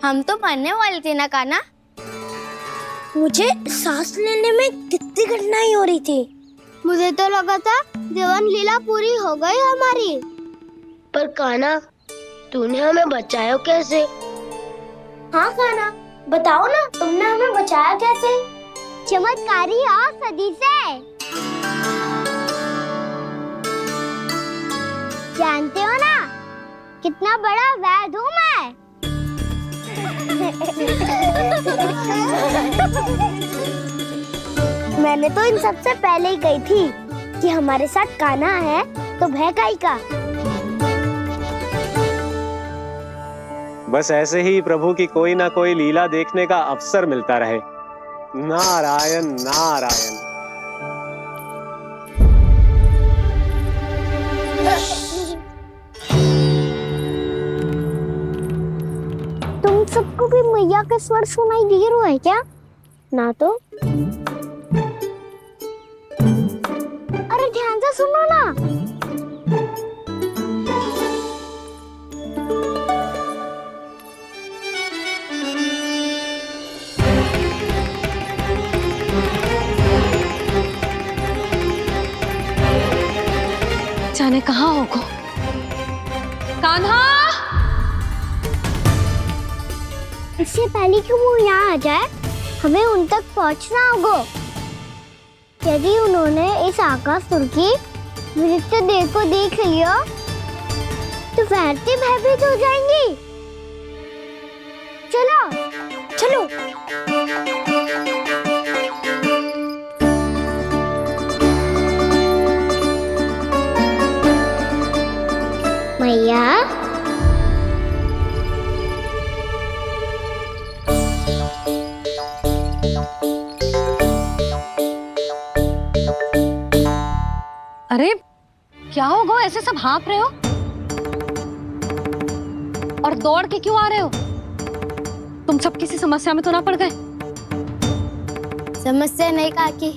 हम तो मरने वाले थे ना कान्हा। मुझे सांस लेने में कितनी कठिनाई हो रही थी। मुझे तो लगा था जीवन लीला पूरी हो गई हमारी। पर कान्हा, तूने हमें बचाया कैसे? हाँ कान्हा, बताओ ना, तुमने हमें बचाया कैसे? चमत्कारी और सदी से। जानते हो ना कितना बड़ा वैद्य हूँ मैं। मैंने तो इन सबसे पहले ही कही थी कि हमारे साथ कान्हा है तो भय काई का। बस ऐसे ही प्रभु की कोई ना कोई लीला देखने का अवसर मिलता रहे। नारायण नारायण। तुम सबको भी मैया का स्वर सुनाई दे रहा है क्या? ना तो। अरे ध्यान से सुनो ना। जाने कहाँ होगो। कान्हा! इससे पहले कि वो यहाँ आ जाए, हमें उन तक पहुँचना होगा। यदि उन्होंने इस आकासुर की नृत्य देह को देख लिया, तो वैरती भयभीत हो जाएंगी। चलो, चलो। मैया, अरे क्या होगा, ऐसे सब हाँफ रहे हो और दौड़ के क्यों आ रहे हो? तुम सब किसी समस्या में तो ना पड़ गए? समस्या नहीं काकी,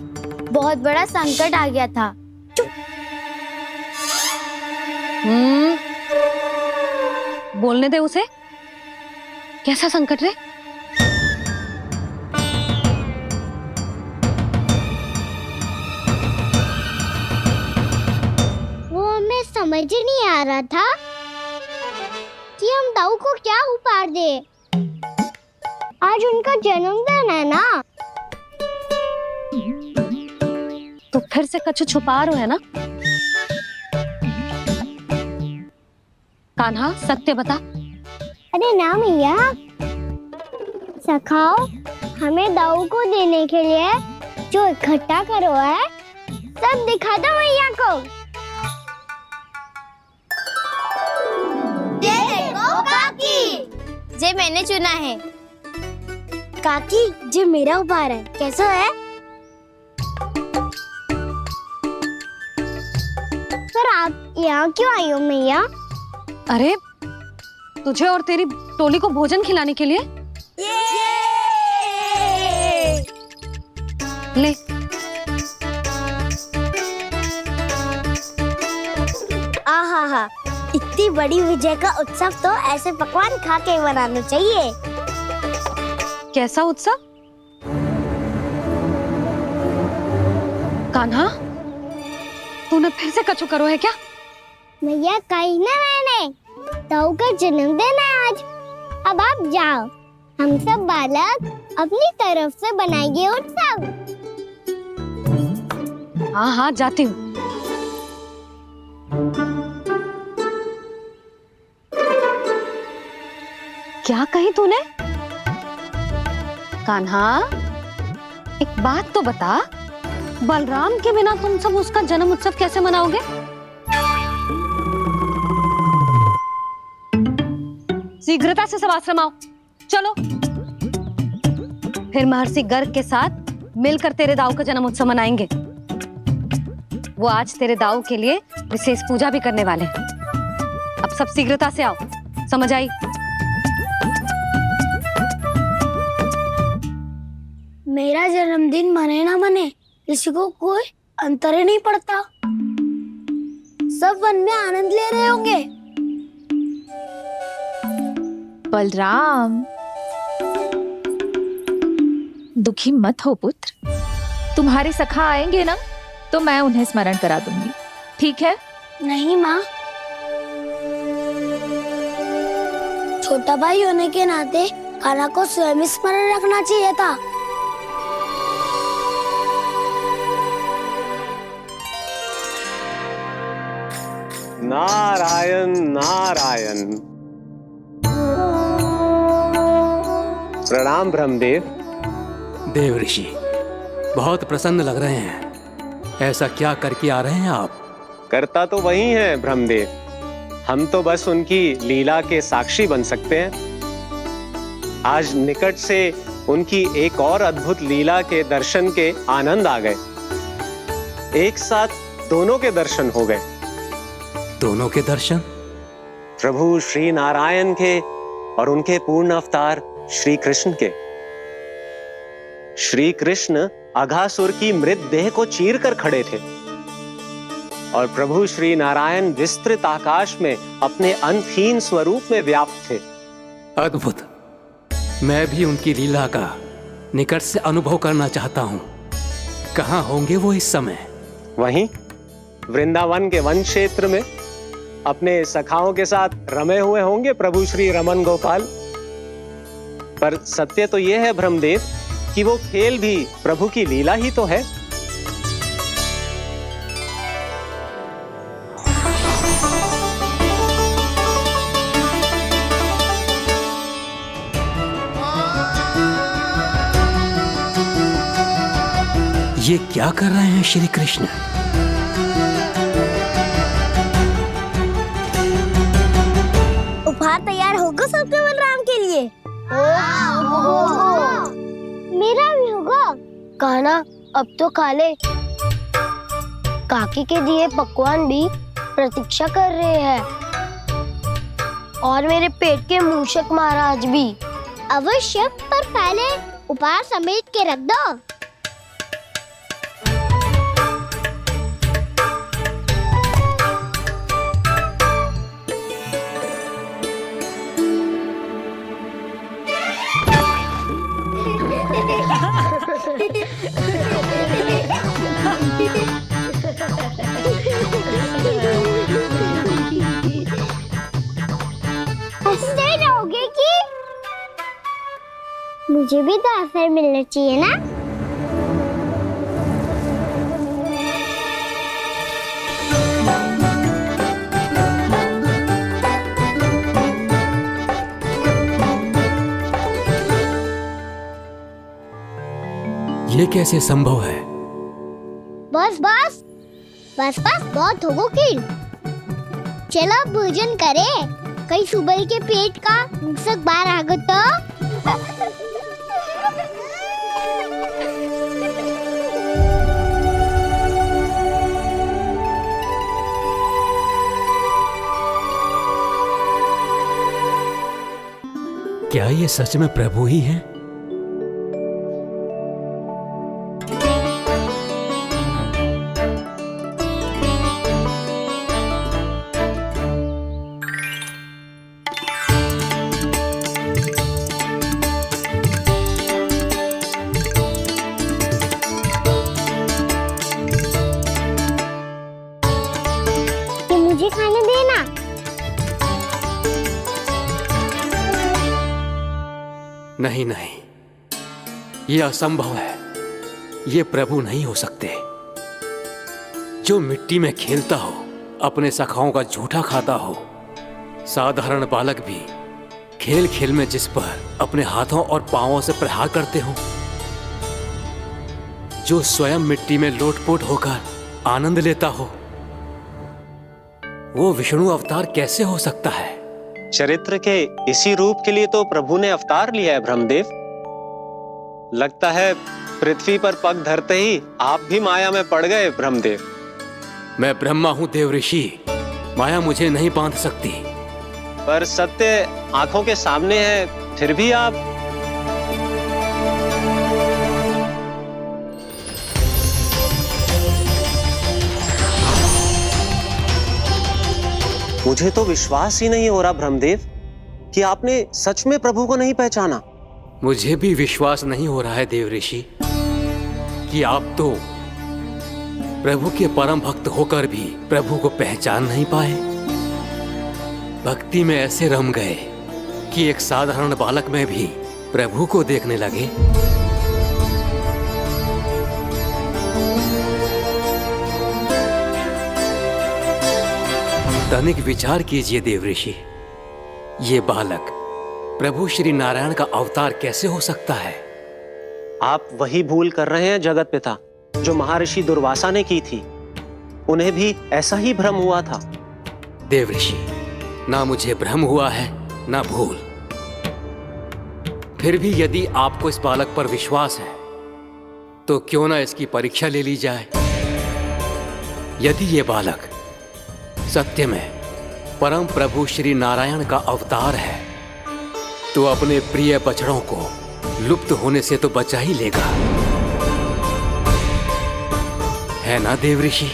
बहुत बड़ा संकट आ गया था। बोलने दे उसे। कैसा संकट रे? वो हमें समझ ही नहीं आ रहा था कि हम दाऊ को क्या उपहार दे। आज उनका जन्मदिन है ना। तो फिर से कछु छुपा रहे हो है ना? कान्हा, सत्य बता। अरे ना मैया, सखाओ, हमें दाऊ को देने के लिए जो इकट्ठा करो है, सब दिखा दो मैया को। देखो काकी, जे मैंने चुना है। काकी, जे मेरा उपहार है, कैसा है? पर आप यहाँ क्यों आई हो मैया? अरे तुझे और तेरी टोली को भोजन खिलाने के लिए। ले। आहा, इतनी बड़ी विजय का उत्सव तो ऐसे पकवान खा के मनाना चाहिए। कैसा उत्सव? कान्हा, तूने फिर से कछु करो है क्या? मैया, कही ना मैंने, दाऊ का जन्मदिन है आज। अब आप जाओ, हम सब बालक अपनी तरफ से बनाएंगे उत्सव। हाँ हाँ, जाती हूँ। क्या कही तूने? कान्हा, एक बात तो बता, बलराम के बिना तुम सब उसका जन्म उत्सव कैसे मनाओगे? शीघ्रता से सब आश्रम आओ, चलो। फिर महर्षि गर्ग के साथ मिलकर तेरे दाऊ का जन्म उत्सव मनाएंगे। वो आज तेरे दाऊ के लिए विशेष पूजा भी करने वाले हैं। अब सब शीघ्रता से आओ, समझ आई? मेरा जन्मदिन मने ना मने, किसी को कोई अंतर ही नहीं पड़ता। सब वन में आनंद ले रहे होंगे। बलराम, दुखी मत हो पुत्र। तुम्हारे सखा आएंगे ना तो मैं उन्हें स्मरण करा दूंगी, ठीक है? नहीं माँ, छोटा भाई होने के नाते कान्हा को स्वयं स्मरण रखना चाहिए था। नारायण नारायण। प्रणाम ब्रह्मदेव। देव ऋषि बहुत प्रसन्न लग रहे हैं। ऐसा क्या करके आ रहे हैं आप? करता तो वही है ब्रह्मदेव, हम तो बस उनकी लीला के साक्षी बन सकते हैं। आज निकट से उनकी एक और अद्भुत लीला के दर्शन के आनंद आ गए। एक साथ दोनों के दर्शन हो गए। दोनों के दर्शन? प्रभु श्री नारायण के और उनके पूर्ण अवतार श्री कृष्ण के। श्री कृष्ण अघासुर की मृत देह को चीर कर खड़े थे और प्रभु श्री नारायण विस्तृत आकाश में अपने अंतहीन स्वरूप में व्याप्त थे। अद्भुत। मैं भी उनकी लीला का निकट से अनुभव करना चाहता हूं। कहां होंगे वो इस समय? वहीं वृंदावन के वन क्षेत्र में अपने सखाओं के साथ रमे हुए होंगे प्रभु श्री रमन गोपाल। पर सत्य तो यह है ब्रह्मदेव कि वो खेल भी प्रभु की लीला ही तो है। ये क्या कर रहे हैं श्री कृष्ण? उपहार तैयार होगा सबके बलराम के लिए। मेरा भी होगा। कान्हा अब तो खा ले। काकी के दिए पकवान भी प्रतीक्षा कर रहे हैं और मेरे पेट के मूषक महाराज भी। अवश्य, पर पहले उपहार समेट के रख दो। हंसते रहोगे कि मुझे भी तो अवसर मिलना चाहिए ना। ये कैसे संभव है? बस बस बस बस बहुत हो गई। चलो भोजन करें, कहीं सुबह के पेट का मूषक बाहर आ गया तो। क्या ये सच में प्रभु ही हैं? मुझे खाने देना। नहीं नहीं, ये असंभव है। ये प्रभु नहीं हो सकते। जो मिट्टी में खेलता हो, अपने सखाओं का झूठा खाता हो, साधारण बालक भी खेल खेल में जिस पर अपने हाथों और पांवों से प्रहार करते हो, जो स्वयं मिट्टी में लोटपोट होकर आनंद लेता हो, वो विष्णु अवतार कैसे हो सकता है? चरित्र के इसी रूप के लिए तो प्रभु ने अवतार लिया है ब्रह्मदेव। लगता है पृथ्वी पर पग धरते ही आप भी माया में पड़ गए ब्रह्मदेव। मैं ब्रह्मा हूं देव ऋषि, माया मुझे नहीं बांध सकती। पर सत्य आंखों के सामने है, फिर भी आप। मुझे तो विश्वास ही नहीं हो रहा ब्रह्मदेव कि आपने सच में प्रभु को नहीं पहचाना। मुझे भी विश्वास नहीं हो रहा है देव ऋषि कि आप तो प्रभु के परम भक्त होकर भी प्रभु को पहचान नहीं पाए। भक्ति में ऐसे रम गए कि एक साधारण बालक में भी प्रभु को देखने लगे। तनिक विचार कीजिए देव ऋषि, ये बालक प्रभु श्री नारायण का अवतार कैसे हो सकता है? आप वही भूल कर रहे हैं जगत पिता जो महर्षि दुर्वासा ने की थी। उन्हें भी ऐसा ही भ्रम हुआ था। देव ऋषि, ना मुझे भ्रम हुआ है ना भूल। फिर भी यदि आपको इस बालक पर विश्वास है तो क्यों ना इसकी परीक्षा ले ली जाए। यदि ये बालक सत्य में परम प्रभु श्री नारायण का अवतार है तो अपने प्रिय बछड़ों को लुप्त होने से तो बचा ही लेगा, है ना देव ऋषि?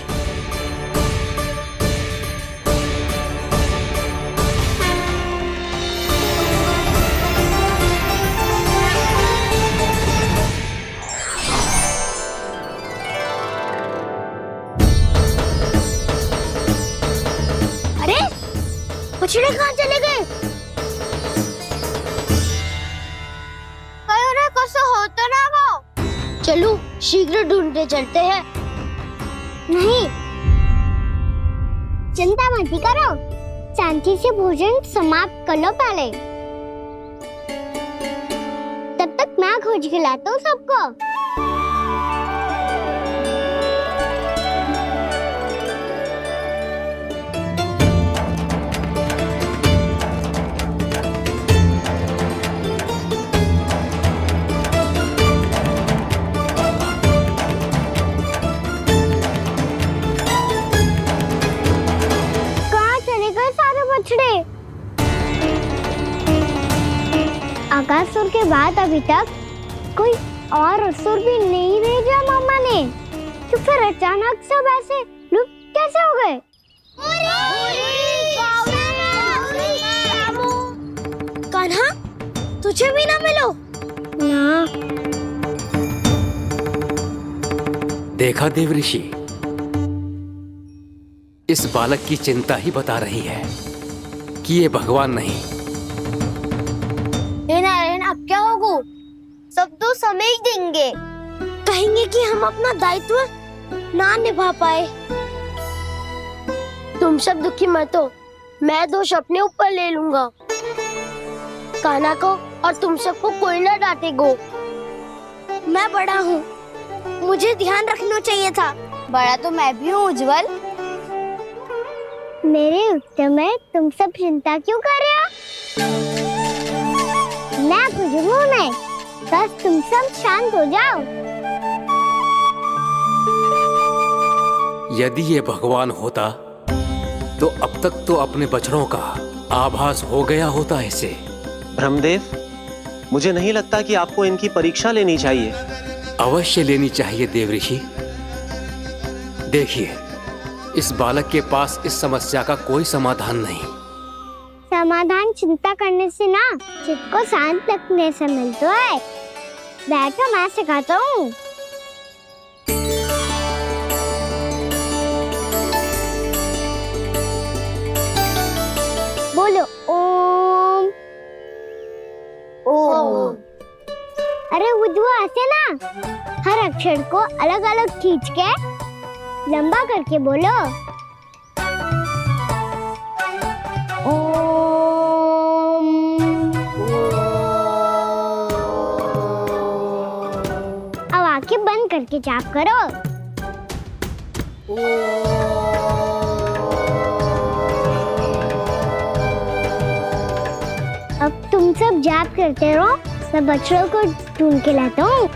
अरे बछड़े कहाँ चले गए? होता ना वो। चलो शीघ्र ढूंढने चलते हैं। नहीं, चिंता मत करो, शांति से भोजन समाप्त कर लो पहले। तब तक मैं खोज के लाता हूँ सबको। आकासुर के बाद अभी तक कोई और असुर भी नहीं भेजा मम्मा ने, तो फिर अचानक सब ऐसे लुप्त कैसे हो गए? कान्हा, तुझे भी ना मिलो? ना। देखा देव ऋषि, इस बालक की चिंता ही बता रही है कि ये भगवान नहीं। हे नारायण, अब क्या होगा? सब तो समझ देंगे, कहेंगे कि हम अपना दायित्व ना निभा पाए। तुम सब दुखी मत हो, मैं दोष अपने ऊपर ले लूंगा। कान्हा को और तुम सबको कोई ना डांटेगो। मैं बड़ा हूँ, मुझे ध्यान रखना चाहिए था। बड़ा तो मैं भी हूँ उज्जवल। मेरे उत्तर में तुम सब चिंता क्यों कर रहे हो? मैं बुझूंगा नहीं, बस तुम सब शांत हो जाओ। यदि ये भगवान होता तो अब तक तो अपने बछड़ों का आभास हो गया होता इसे। ब्रह्मदेव, मुझे नहीं लगता कि आपको इनकी परीक्षा लेनी चाहिए। अवश्य लेनी चाहिए देव ऋषि। देखिए, इस बालक के पास इस समस्या का कोई समाधान नहीं। समाधान चिंता करने से ना, चित्त को शांत रखने से मिलता है। बैठो, मैं सिखाता हूँ। बोलो ओम। ओम। अरे उद्धव, ऐसे ना हर अक्षर को अलग अलग खींच के लंबा करके बोलो। अब आंखें बंद करके जाप करो। अब तुम सब जाप करते रहो, मैं बच्चों को ढूंढ के लाता हूँ।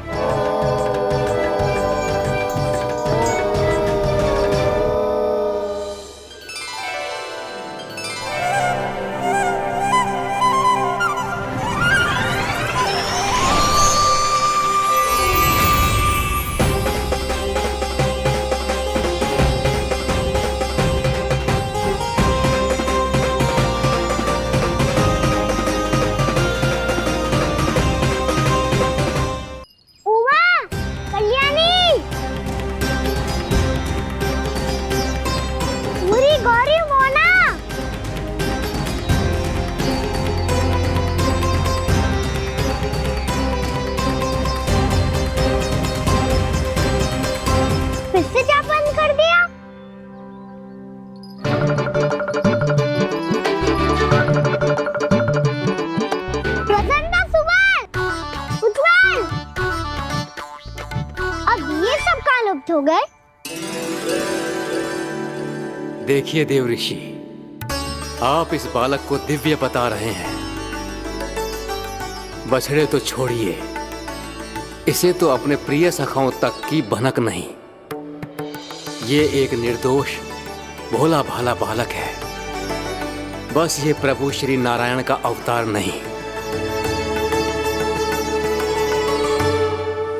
देखिए देव ऋषि, आप इस बालक को दिव्य बता रहे हैं। बछड़े तो छोड़िए, इसे तो अपने प्रिय सखाओं तक की भनक नहीं। ये एक निर्दोष भोला भाला बालक है, बस ये प्रभु श्री नारायण का अवतार नहीं।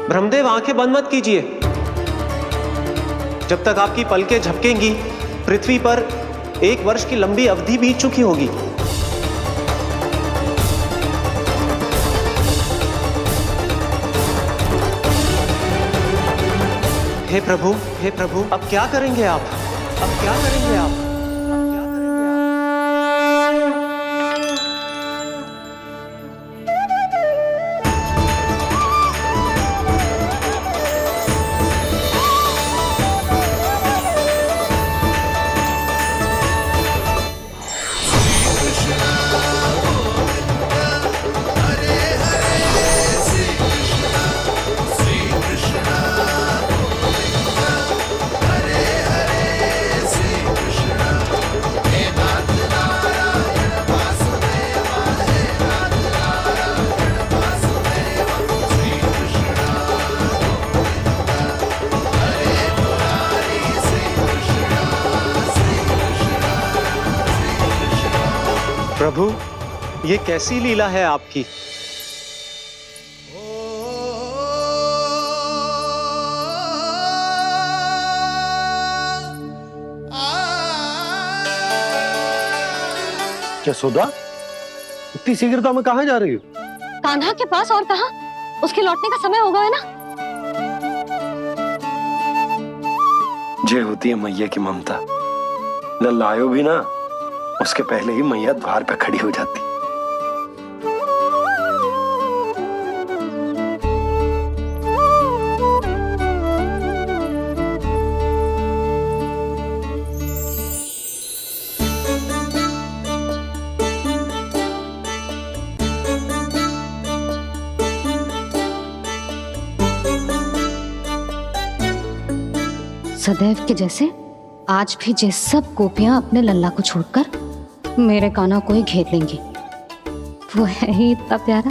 ब्रह्मदेव, आंखें बंद मत कीजिए। जब तक आपकी पलकें झपकेंगी, पृथ्वी पर 1 वर्ष की लंबी अवधि बीत चुकी होगी। हे प्रभु, अब क्या करेंगे आप? अब क्या करेंगे आप? प्रभु, ये कैसी लीला है आपकी? यशोदा, इतनी शीघ्रता में कहाँ जा रही हो? कान्हा के पास, और कहाँ? उसके लौटने का समय हो गया है ना। जय होती है मैया की ममता। लल्लायो भी ना, उसके पहले ही मैया द्वार पे खड़ी हो जाती। सदैव के जैसे आज भी ये सब गोपियां अपने लल्ला को छोड़कर मेरे कान्हा को ही घेर लेंगी। वो है ही इतना प्यारा।